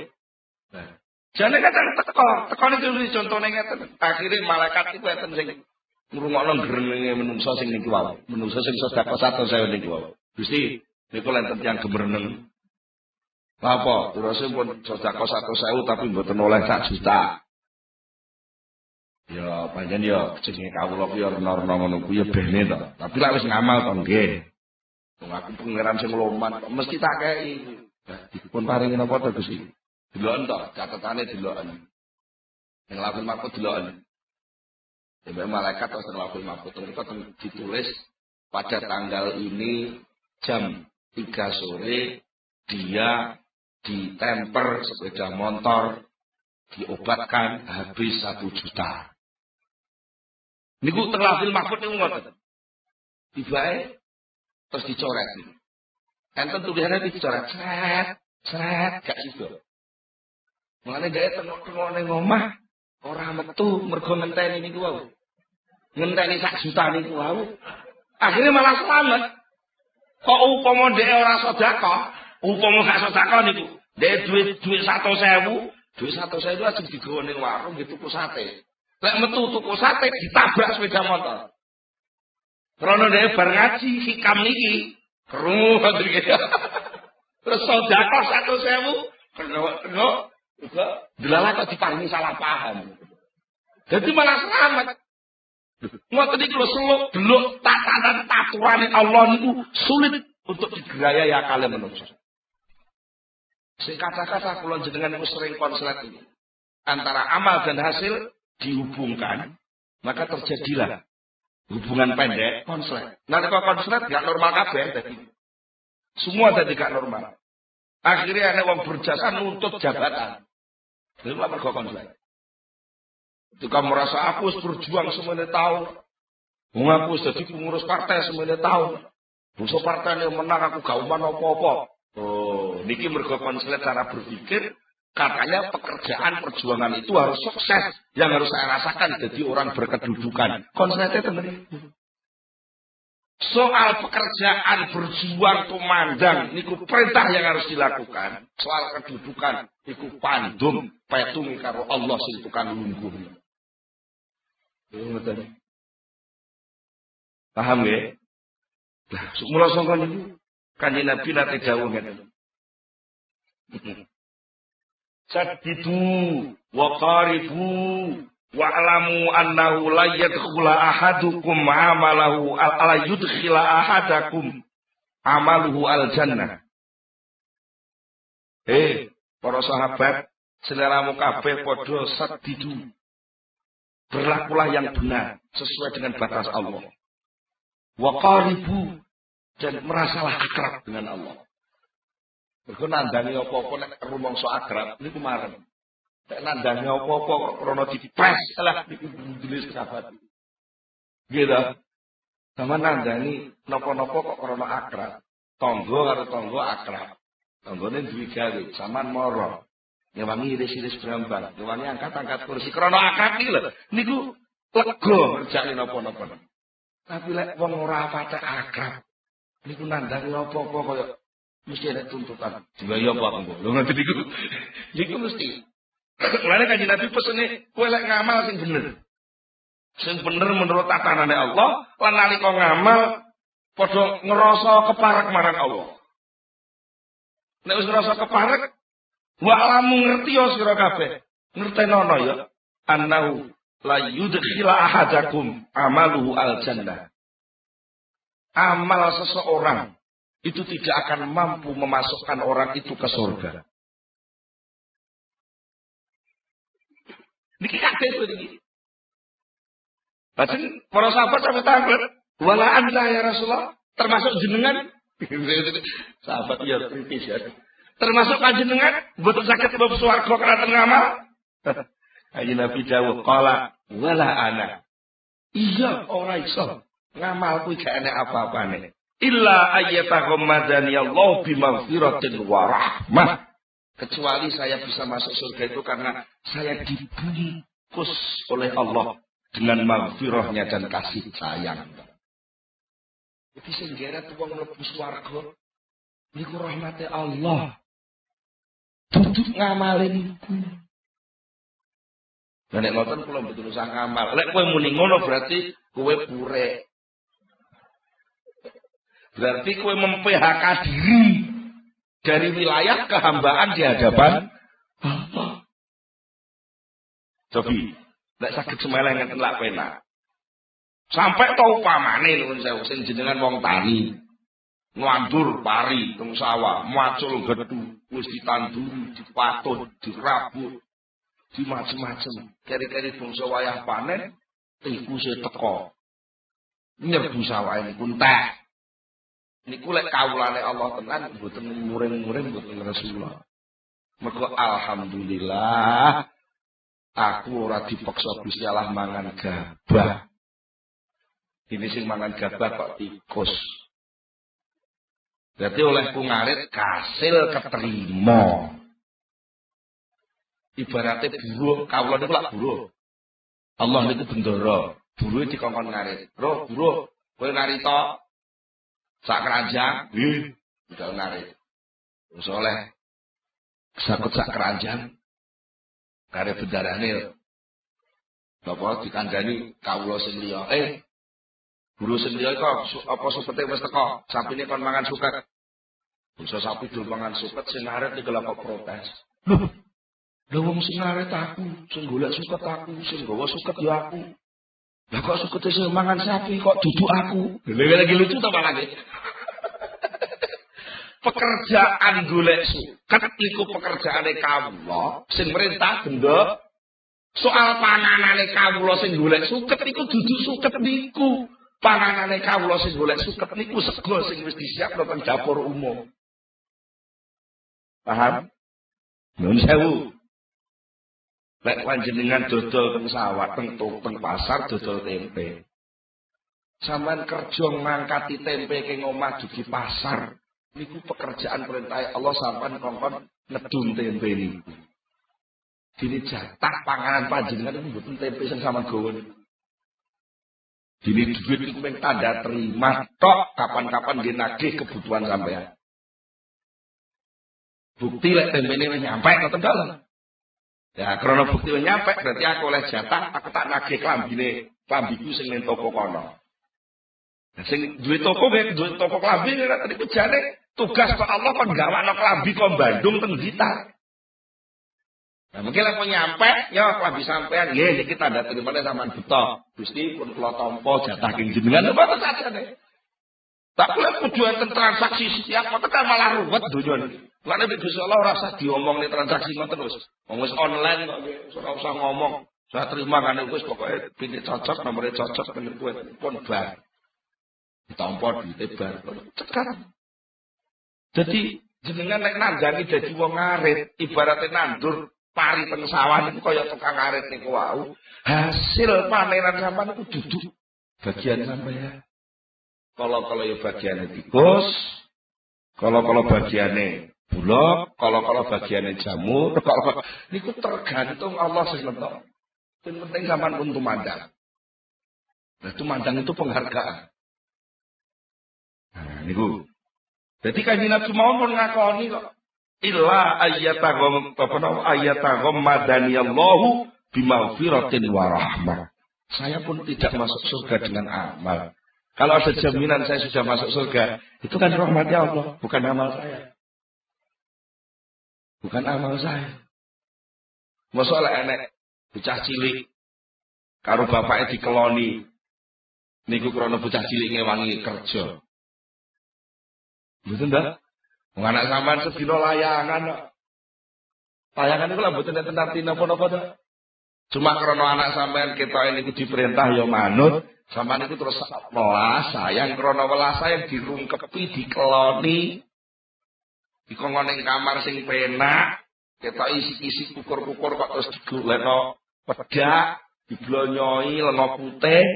B: Jane kadang teko niku contone ngeten. Akhire malaikat iku enten sing ngrungokno grenenge menungso sing niki wae. Menungso sing sedekah 100.000 niki wae. Gusti, niku lenten tiyang gemereng. Apa? Terus pun sedekah 100.000 tapi mboten oleh 1 juta. Ya pancen ya jenenge kawula ku ya rena-rena ngono ku ya bene to. Tapi lek wis ngamal to nggih. Wong aku pangeran sing loman mesti tak kei. Dipun paringi napa to Gusti? Deloken to, catetane deloken. Ning lakon makut deloken. Sebab malaikat atau lakon makut itu ditulis pada tanggal ini jam 3 sore dia ditemper sepeda motor diobatkan habis 1 juta. Niku teng lafil mahfud niku ngoten. Tibae terus dicoret. Enten tulisannya dicoret. Sret gak sido. Mulane gawe tengok-tengok ning omah ora metu mergo ngenteni niku wae. Ngenteni 1 juta niku wae. Akhirnya malah selamat. Kok upama dhek ora sedekah, upama gak sedekah niku, dhek duit 100.000, duit 100.000 aja digawa ning warung gitu tuku sate. Lek metu tuku sate ditabrak sepeda motor. Karena dhek bar ngaji hikam niki, krungu iki. Terus sedekah 100.000, kena delala kok diparingi salah paham. Jadi malah selamat. Ngoten iki lho seluk delok tatanan aturane Allah niku sulit untuk digerayai akale manungsa. Sing kata-kata kula jenengan niku sering konslet ini. Antara amal dan hasil dihubungkan, maka terjadilah hubungan pendek konslet. Nalika konslet gak normal kabeh dadi. Semua dadi gak normal. Akhirnya ana wong berjasa nuntut jabatan. Lha mergo konslet. Ketika merasa aku harus berjuang semuanya tahun. Aku jadi pengurus partai semuanya tahun. Musuh partai yang menang aku gak uman apa-apa. Oh, niki mergo konslet cara berpikir. Katanya pekerjaan perjuangan itu harus sukses. Yang harus saya rasakan jadi orang berkedudukan. Konsletnya teman. Soal pekerjaan berjuang tumandang. Niku perintah yang harus dilakukan. Soal kedudukan. Niku pandum. Petungi karo Allah sing tukang lungguh. Paham ya? Lah, mula sangka niku Kanjeng Nabi nate dawuh ngeten. Saddidu wa qaribu wa alamu annahu la yadkhula ahadukum amalahu ala yudkhila ahadakum amaluhu al jannah. Para sahabat, seleramu kabeh padha saddidu. Berlakulah yang benar sesuai dengan batas Allah. Wa qaribu dan merasalah akrab dengan Allah. Mergo nandani apa-apa nek rumangsa akrab niku marem. Nek nandani apa-apa kok krana dipres lah niku jenis sahabat. Gitu. Sama nandani napa-napa kok krana akrab. Tangga karo tangga akrab. Tanggane duwe gawe, sampean mara. Ngewangi iris-iris berambang, ngewangi angkat-angkat kursi. Karena akrab iki lho, niku lega ngerjani napa-napa. Tapi lek wong ora patek akrab, niku nandhangi apa-apa kaya mesti ada tuntutan. Diwaya apa engko? Lho ngoten niku. Niku mesti. Mulane Kanjeng Nabi pesene kowe lek ngamal sing bener. Sing bener menurut tatanane Allah, lan nalika ngamal padha ngrasa keparek marang Allah. Nek wis ngrasa keparek wa alamu ngerti ya sira kabeh. Ngertenono ya annahu la yudkhila ahadakum amaluhu al jannah. Amal seseorang itu tidak akan mampu memasukkan orang itu ke surga. Niki kabeh iki. Lajeng para sahabat sampe tanglet, wala anta ya Rasulullah, termasuk jenengan. Sahabat ya kritis ya. Termasuk panjenengan mboten saged mlebu swarga keraton ngamal. Kanjeng Nabi dawuh qala wala ana. Iya ora iso. Ngamal kuwi gak enek apa-apane. Illa ayyataghammadani Allah bimaghfiratin wa rahmah. Kecuali saya bisa masuk surga itu karena saya dibungkus oleh Allah dengan maghfirahnya dan kasih sayang. Jadi sing geret wong mlebu swarga niku rahmate Allah. Duduk ngamale niku. Lah nek ngoten kula mboten usah ngamal. Lek kowe muni ngono berarti kowe purek. Berarti kowe mem-PHK diri dari wilayah kehambaan di hadapan Allah. Cobi, nek saged semelengan lak penak. Sampai tau pamane nuwun sewu sing jenengan wong tani. Ngwandur pari teng sawah, macul gedhu, wis ditanduri, dipatut, dirabut, di macem-macem. Keri-keri bangsa wayah panen, tikuse teko. Nyerbu sawah niku entek. Niku lek kawulane Allah tenan mboten muring-muring mboten Rasulullah. Mergo alhamdulillah aku ora dipaksa Gusti Allah mangan gabah. Ini sing mangan gabah kok tikus. Berarti olehku ngarit kasil keterima. Ibaratnya buruh, kawula niku lak buruh. Allah niku bendara, buruh dikongkon ngarit. Roh buruh, kowe ngarita sak keranjang, udah ngarit. Wis oleh sakut sak keranjang. Kare bendarane. Bapak dikandani kawula sing liya. Buruh sing liya kok apa supete wis teko, sapine kon mangan suket. Bisa sapi dul mangan suket sing ngarit iki lha kok protes. Lho wong sing ngarit aku, sing golek suket aku, sing gawa suket ya aku. Lah kok sukete sing mangan sapi kok duduk aku. Lagi lucu to malah iki. Pekerjaan golek suket iku pekerjaane kawula sing merintah benda. Soal panganane kawula sing golek suket iku duduk suket niku. Panganane kawula sing golek suket niku sego sing wis disiapno teng dapur umum. Paham? Nuwun sewu. Lek panjenengan dodol teng sawah, teng pasar dodol tempe. Sampeyan kerja ngangkati tempe ke omah dugi pasar. Niku pekerjaan perintah Allah sampeyan kongkon ngedum tempe niku. Dene jatah panganan panjenengan niku mboten tempe sing sampeyan gawa niku. Dene duit niku mung tanda terima tok kapan-kapan nggih nagih kebutuhan sampeyan. Bukti lek tempene wis nyampe ngoten dalem. Ya, krana bukti wis nyampe berarti aku oleh jatah, aku tak nagih klambiku sing ning toko kono. Nah, sing duwe toko nggih, duwe toko klambi nek tadi jane tugas kok Allah kon gawakno klambi kok Bandung teng Blitar. Nah, mungkin lek nyampe, ya klambi sampean nggih niki tanda terimane sampean buta. Gusti pun kula tampa jatah king jenengan mboten sajane. Tapi lek tujuan transaksi setiap mboten kan malah ruwet donya niki. Lan nek Gusti Allah ora usah diomongne transaksi ngoten wis. Wong wis online kok ora usah ngomong. Saya terima kan wis pokoke pindah cocok nomore cocok dengan kowe pun bar. Ditampa duite bar. Tekan. Jadi jenengan nek nandani dadi wong ngarit, ibaratnya nandur pari teng sawah niku kaya tukang ngarit niku wau. Hasil panenan sampean niku duduk bagian sampean. Kalau ya bagiane tikus, kalau bagiane bulog, kalau bagiannya jamur, kalau niku tergantung Allah sing nentok. Yang penting sampean pun tumandang. Nah, tumandang itu penghargaan. Nah, niku. Jadi kanjeng Nabi mawon ngakoni kok illa ayyatagom madaniyallahu bimaghfiratin wa rahmah. Saya pun tidak masuk surga dengan amal. Kalau ada jaminan saya sudah masuk surga, itu kan rahmatnya Allah, bukan amal saya. Bukan amal saya. Masalah enek bocah cilik karo bapake dikeloni. Niku krana bocah cilik ngewangi kerja. Mboten ta? Wong anak sampean sedina layangan kok. Layangan iku lha mboten enten arti napa-napa ta. Cuma krana anak sampean ketoke niku diperintah ya manut, sampean niku terus welas sayang krana welas sayang dirungkepi dikeloni. Dikongkon ning kamar sing penak, ketok isi-isi kukur-kukur kok terus digolekno pedak, diblonyoi lenga putih.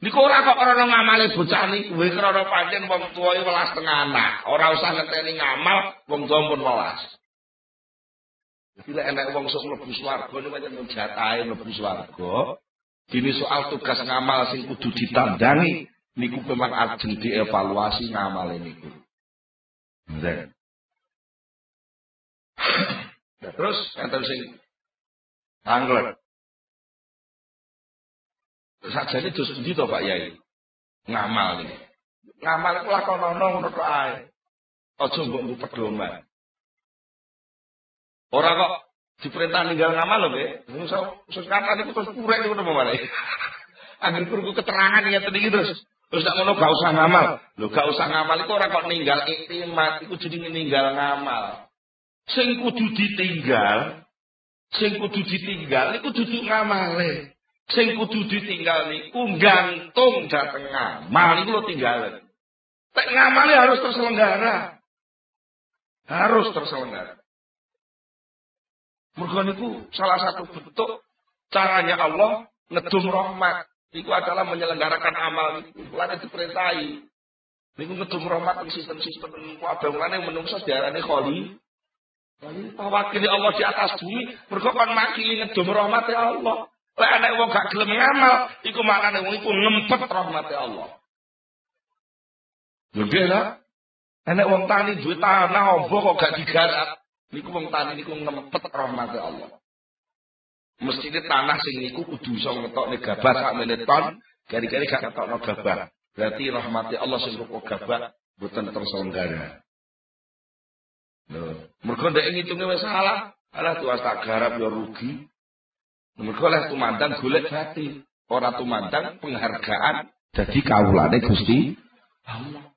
B: Niku ora kok krana ngamale bocah niku, krana pancen wong tuwa iki welas teng anak. Ora usah ngenteni ngamal wong tuwa pun welas. Bila enek wong sok mlebu swarga niku pancen jatahe mlebu swarga. Dene soal tugas ngamal sing kudu ditandangi niku memang ajeng dievaluasi ngamale niku. Nah, terus enten sing angler. Sajane dos endi to Pak Yai? Ngamal iki. Ngamal iku lakonono ngono tok ae. Aja mbok pedoman. Ora kok diperintah ninggal ngamal lho, nggih. Sekarang niku terus purek niku napa malah. Angger kurku keterangan ngeten iki terus tak ngono gak usah ngamal. Lho gak usah ngamal iku ora kok ninggal iktimat, iku jenenge ninggal ngamal. Sing kudu ditinggal iku dudu ngamale. Sing kudu ditinggal niku gantung dhateng ngamal niku lho tinggalan. Tek ngamale harus terselenggara. Harus terselenggara. Mergo niku salah satu bentuk caranya Allah ngedum rahmat. Iku adalah menyelenggarakan amal niku. Lan diperintahi. Niku ngedum rahmat ing sistem-sistem abang-abangane menungso diarani kholi. Tawakil Allah di atas bumi, mergo kon makili ngedum rahmate Allah. Lek ana wong gak gelem ngamal, iku maknane wong iku ngempet rahmate Allah. Lho nggih lah. Enek wong tani duwe tanah ombo kok gak digarap. Niku wong tani niku ngempet rahmate Allah. Mestine tanah sing niku kudu iso ngetokne gabah sak menit ton, gari-gari gak ngetokno gabah. Berarti rahmate Allah sing rupa gabah boten terselenggara. Lho, mergo ndek ngitunge wis salah, alah tuwas tak garap ya rugi. Mergo leh tumandang golek jati, ora tumandang penghargaan dadi kawulane Gusti Allah.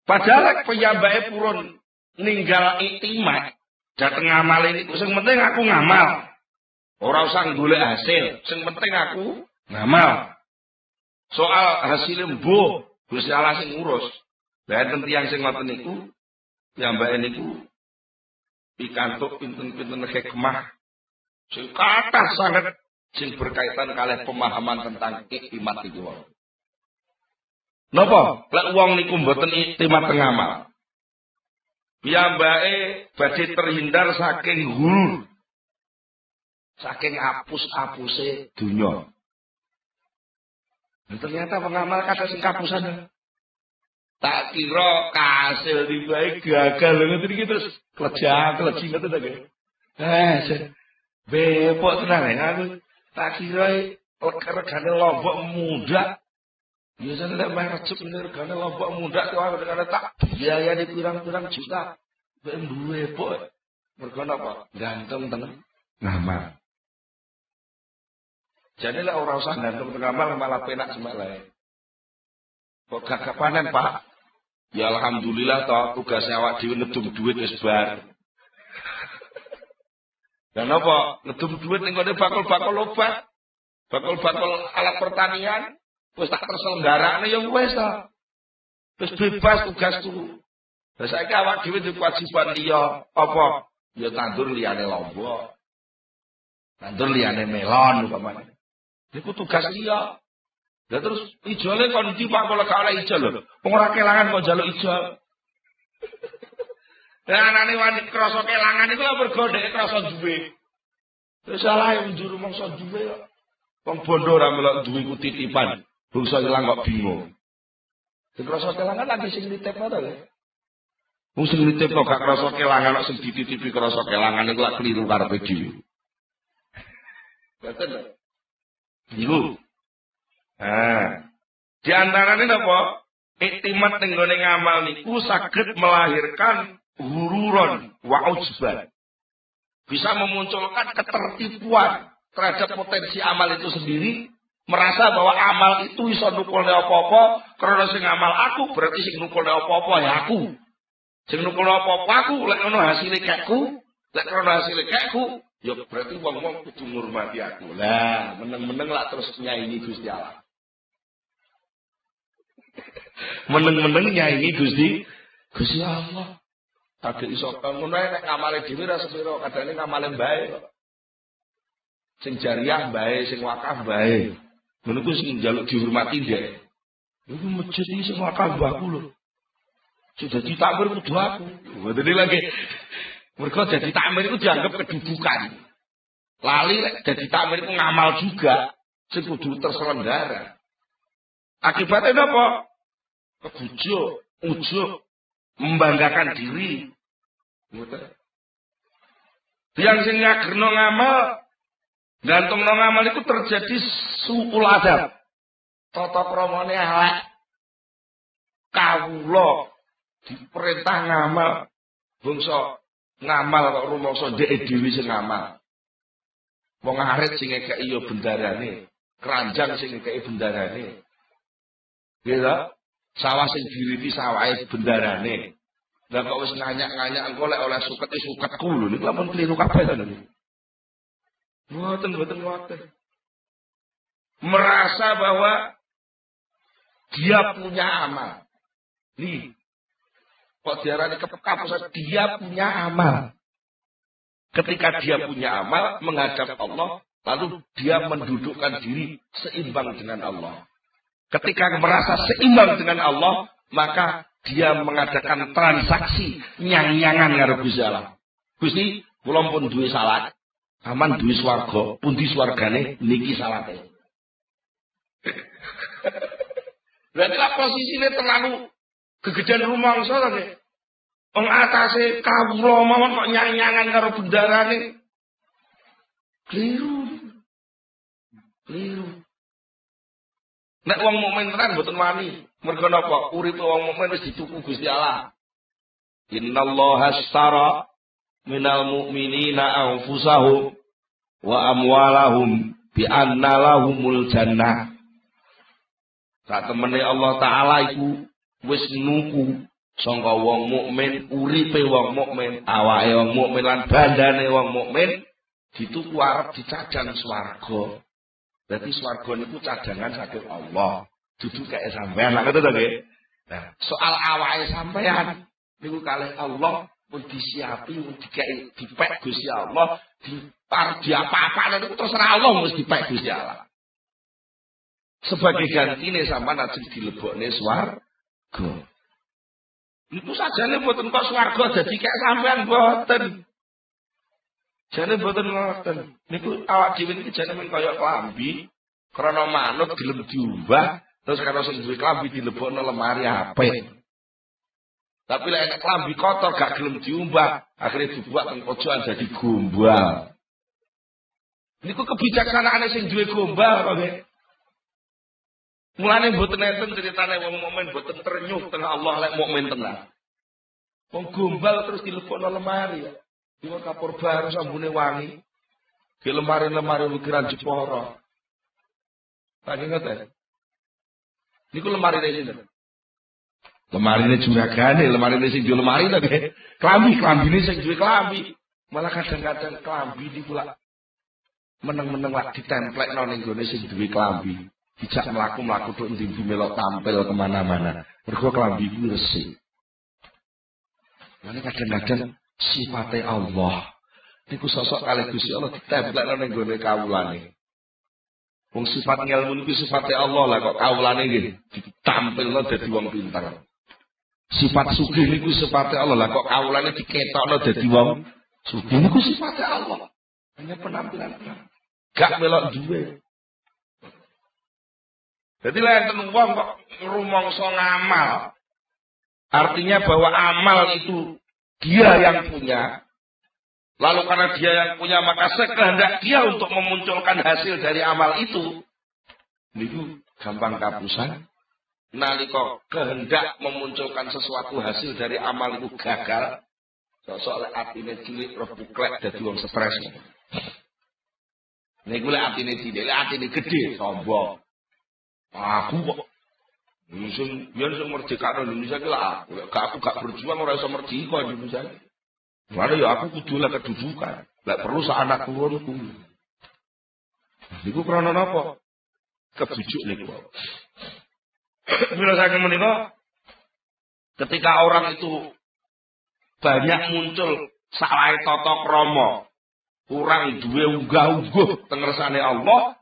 B: Padahal piyambake purun ninggal iktimat dateng ngamal niku sing penting aku ngamal. Ora usah golek hasil, sing penting aku ngamal. Soal hasil mbuh Gusti Allah sing ngurus. Lah enten tiyang sing ngoten niku piyambake niku pikantuk pinten-pinten hikmah sing kathah sanget sing berkaitan kalih pemahaman tentang iktimat iku wae. Napa? Lek wong niku mboten iktimat teng amal. Piyambake badhe terhindar saking hul. Saking apus-apuse dunya. Ternyata pengamal kata sing kapusan. Tak kira kasil dibae gagal ngoten iki terus klejak-kleji ngoten ta nggih. Bepok tenan aku tak kira regane lombok muda. Biasane lek main recup regane lombok muda kok aku dengan tak biayane pirang-pirang juta. Mbek duwe pok. Mergo napa? Ganteng tenan. Ngamal. Jadi lek ora usah ganteng ngamal malah penak semalae. Kok gak panen, Pak? Ya alhamdulillah toh tugas awak dhewe ngedum duit wis bar. Dan apa? Ngedum duit ning ngene bakul-bakul obat. Bakul-bakul alat pertanian wis tak terselenggarane ya wis ta. Wis bebas tugasku. Lah saiki awak dhewe duwe kewajiban liya apa? Ya tandur liyane lombok. Tandur liyane melon umpamane. Niku tugas liya. Lah terus ijole kon ndi Pak kok gak oleh ijol lho. Wong ora kelangan kok njaluk ijol. Lah anane wani krasa kelangan iku mergo dhek krasa duwe. Wis salah yang njuru mangsa duwe kok. Wong bondo ora melok duwe ku titipan. Bangsa ilang kok bingung. Sing krasa kelangan lagi sing nitipno to lho. Wong sing nitipno gak krasa kelangan kok sing dititipi krasa kelangan iku lak kliru karepe dhewe. Betul lho. Iku di antarane napa? Iktimat ning gone ngamal niku saged melahirkan hururon wa ujban. Bisa memunculkan ketertipuan terhadap potensi amal itu sendiri, merasa bahwa amal itu iso nukulne apa-apa, karena sing ngamal aku berarti sing nukulne apa-apa ya aku. Sing nukulne apa-apa aku, lek ono hasile kekku, lek ono hasile kekku, ya berarti wong-wong kudu ngurmati aku. Lah, meneng-meneng lak terus nyaingi Gusti Allah. Meneng-meneng nyaingi Gusti Allah. Agek iso ngono nek ngamale dhewe ra sepiro, kadane ngamale bae kok. Sing jariah bae, sing wakaf bae. Ngono ku sing njaluk dihormati dhek. Iku masjid iki sing wakaf mbahku lho. Sudah ditakmir kudu aku. Ngoten lagi. Mergo dadi takmir iku dianggap kedudukan. Lali lek dadi takmir iku ngamal juga sing kudu terselenggara. Akibatnya apa? Kebujuk, ujuk, membanggakan diri. Yang sing ngagerno ngamal, gantungno ngamal itu terjadi suul adab. Tata kramane elek. Kawula diperintah ngamal, bangsa ngamal kok rumangsa dhek dhewe sing ngamal. Wong arit sing ngekeki ya bendarane, keranjang sing ngekeki bendarane. Nggih ta? Sawah sing diriti sawahe bendarane. Lah kok wis nganyak-nganyak engko lek oleh sukete suketku lho niku lampun keliru kabeh to niku. Mboten ngoten. Merasa bahwa dia punya amal. Nih. Kok diarani kepekapusan dia punya amal. Ketika dia punya amal menghadap Allah, lalu dia mendudukkan diri seimbang dengan Allah. Ketika merasa seimbang dengan Allah, maka dia mengadakan transaksi nyang-nyangan karo Gusti Allah. Gusti, kula pun duwe salat, aman duwe swarga, pundi swargane niki salate. Berarti lah posisine terlalu kegedean rumangsa to nek. Wong atase kawula mawon kok nyang-nyangan karo bendarane. Keliru. Nek wong mukmin tenan mboten wani. Mergo napa? Uripe wong mukmin wis dituku Gusti Allah. Innallaha ashtara minal mu'minina anfusahum wa amwalahum bi anna lahumul jannah. Sak temene Allah taala iku wis nuku sangka wong mukmin, uripe wong mukmin, awake wong mukmin lan bandane wong mukmin dituku arep dicajang swarga. Berarti swarga niku cadangan saking Allah, dudu kaya sampean. Lah ngoten to nggih. Nah, soal awake sampean niku kalih Allah pun disiapi, pun dipek Gusti Allah, di apa-apa niku terserah Allah mesti dipek Gusti Allah. Sebagai gantine sampean ajeng dilebokne swarga. Niku sajane mboten kok swarga dadi kaya sampean mboten. Jane mboten ngoten. Niku awak dhewe iki jane men kaya klambi, krana manut gelem diumbah, terus karo sing duwe klambi dilebokno lemari apik. Tapi lek nek klambi kotor gak gelem diumbah, akhirnya dibuat teng pojokan dadi gombal. Niku kebijaksanaane sing duwe gombal kok nggih. Mulane mboten enten critane wong mukmin mboten ternyuh tengah Allah lek mukmin tenan. Wong gombal terus dilebokno lemari ya. Iku kapur baru sambune wangi. Di lemari-lemari ukiran Jepara. Tak inget. Niku lemarine sinten? Lemarine juragane, lemarine sing duwe lemari to nggih. Klambine sing duwe klambi. Malah kadang-kadang klambi niku lak meneng-meneng lak ditemplekno ning gone sing duwe klambi. Dijak mlaku-mlaku tok ndi melok tampil kemana-mana. Mergo klambi kuwi resik. Lan kadang-kadang sifate Allah niku sosok kalih Gusti Allah ditemplekno ning gone kawulane. Wong sifat ngelmu niku sifate Allah lah kok kawulane nggih ditampilno dadi wong pinter. Sifat sugih niku sifate Allah lah kok kawulane diketokno dadi wong sugih niku sifate Allah. Hanya penampilan. Gak melok duwe. Jadi lek enten wong kok rumangsa ngamal. Artinya bahwa amal itu dia yang punya. Lalu karena dia yang punya maka sekehendak dia untuk memunculkan hasil dari amal itu. Niku gampang kapusan. Nalika kehendak memunculkan sesuatu hasil dari amal itu gagal. Sosok lek atine cilik rebuklek dadi wong stres. Niku lek atine cilik, lek atine gedhe sombong. Aku kok sing merdeka Indonesia ki lah aku gak berjuang ora iso merdeka Indonesia. Mane ya aku kudu lah kedudukan. Lek perlu sak anak kulonku. Niku krana napa? Kebujuk niku. Mila saking menika ketika orang itu banyak muncul salah tata krama. Kurang duwe unggah-ungguh tengersane Allah.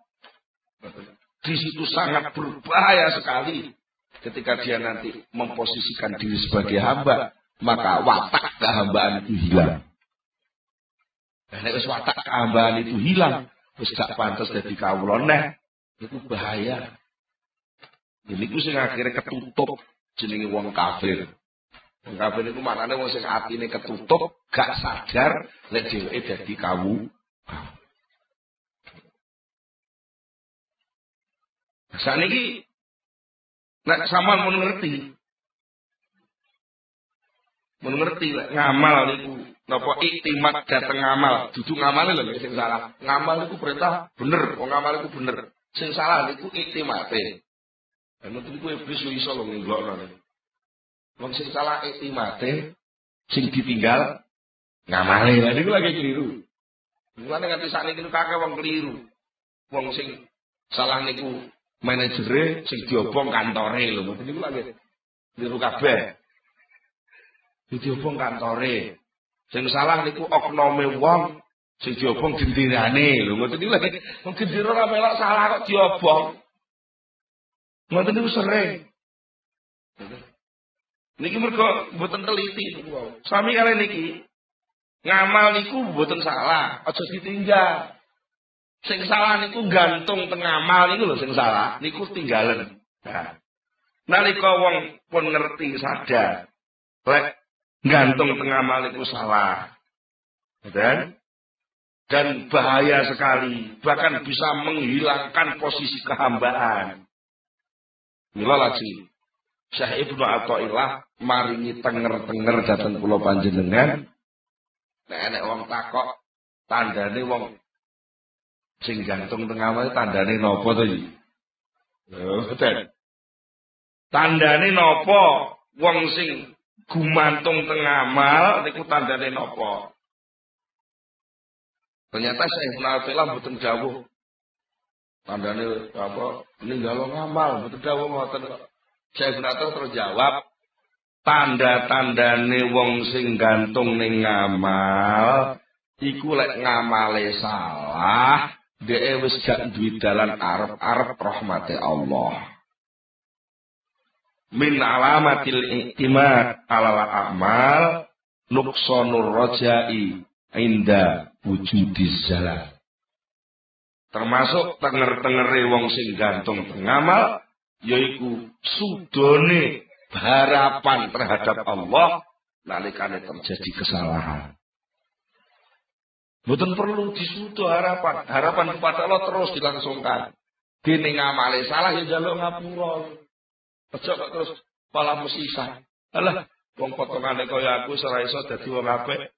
B: Di situ sangat berbahaya sekali ketika dia nanti memposisikan diri sebagai hamba, maka watak kehambaan itu hilang. Nek wis watak kehambaan itu hilang, wis gak pantes dadi kawula neh, itu bahaya. Ini ku sing akhire ketutup jenenge wong kafir. Wong kafir iku maknane wong sing atine ketutup, gak sadar lek dheweke dadi kawu. Saniki nek sampean mun ngerti ngamal niku napa iktimat dateng ngamal, dudu ngamale lho sing salah. Ngamal niku perintah bener, wong ngamal iku bener. Sing salah niku iktimate. Lan niku iblis yo iso lho nglokno. Wong sing salah iktimate, sing ditinggal ngamale. Lah niku lagi keliru. Mulane nganti sakniki niku kakek wong keliru. Wong sing salah niku manajere sing diobong kantore lho, mboten niku lagi niru kabeh. Diobong kantore. Sing salah niku oknome wong sing diobong gendirane lho, mboten niku lagi wong gendira ora melok salah kok diobong. Mboten niku sering. Niki mergo mboten teliti niku. Sami kali niki ngamal niku mboten salah, aja ditinggal. Sing salah niku gantung teng amal niku lho sing salah, niku tinggalen. Nah, nalika wong pun ngerti sadar, lek gantung teng amal niku salah. Dan bahaya sekali, bahkan bisa menghilangkan posisi kehambaan. Mila lagi Syekh Ibnu Athaillah maringi tenger-tenger dhateng kula panjenengan. Nek wong takok tandane wong sing gantung teng amal tandane napa to iki? Lho, betul. Tandane napa wong sing gumantung teng amal niku tandane napa? Ternyata Syekh Ibnu Athaillah mboten dawuh. Tandane apa? Ninggalo ngamal, mboten dawuh ngoten kok. Syekh Ibnu Athaillah terus jawab, tanda-tandane wong sing gantung ning ngamal iku lek ngamale salah, dhek wis gak duwe dalan arep-arep rahmate Allah. Min alamatil i'timad alal a'mal nuqsanur raja'i inda wujudiz zalal. Termasuk tenger-tengere wong sing gantung teng ngamal yaiku sudone harapan terhadap Allah nalikane terjadi kesalahan. Mboten perlu disudo harapan. Harapan kepada Allah terus dilangsungkan. Dene ngamale salah ya njaluk ngapura. Aja kok terus malah mesisan. Alah, wong potongane kaya aku ora iso dadi wong apik.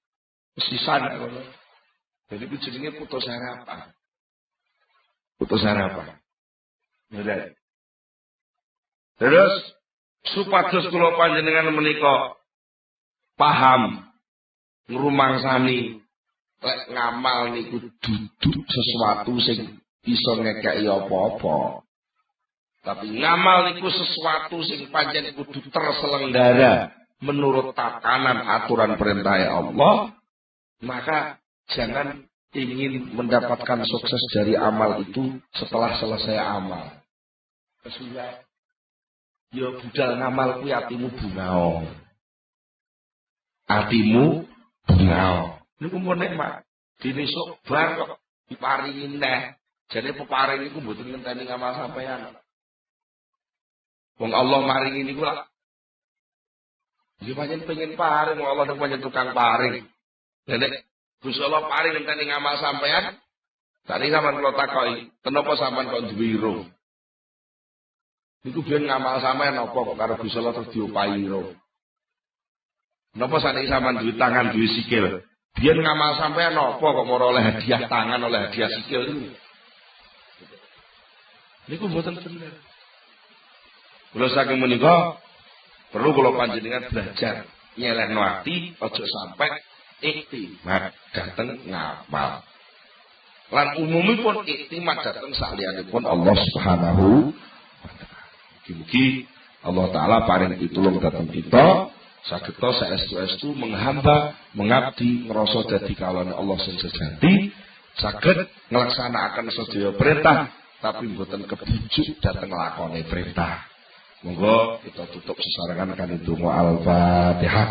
B: Mesisan ngono. Jadi ku jenenge putus harapan. Putus harapan. Nggih. Terus supados kula panjenengan menika paham ngrumangsani lek ngamal niku duduk sesuatu sing iso ngekeki apa-apa. Tapi ngamal niku sesuatu sing pancen kudu terselenggara menurut tatanan aturan perintah Allah, maka jangan ingin mendapatkan sukses dari amal itu setelah selesai amal. Kesulitan. Ya budal ngamal kuwi atimu bungao. Atimu bungao. Niku mun nikmat. Dene sok bar kok diparingi neh. Jane peparing iku mboten ngenteni ngamal sampean. Wong Allah maringi niku lak. Ya pancen pengen paring, wong Allah pancen tukang paring. Nek Gusti Allah paring ngenteni ngamal sampean, tadi sampean kula takoki, kenapa sampean kok duwe iro? Niku biyen ngamal sampean apa kok karo Gusti Allah terus diopahi iro? Napa saniki sampean duwe tangan, duwe sikil? Biyen ngamal sampean apa kok ora oleh hadiah tangan, oleh hadiah sikil niku? Niku mboten bener. Kula saking menika perlu kula panjenengan belajar nyelehno ati aja sampai iktimat dateng ngamal. Lan umumipun iktimat dateng sakliyanipun Allah Subhanahu wa taala. Mugi-mugi Allah taala paring pitulung dateng kita
C: sageta saestu-estu menghamba, mengabdi, ngrasa dadi kawulane Allah sing sejati, saged nglaksanakaken sedaya perintah tapi mboten kebujuk dhateng lakone perintah. Monggo kita tutup sesarengan kanthi donga Al-Fatihah.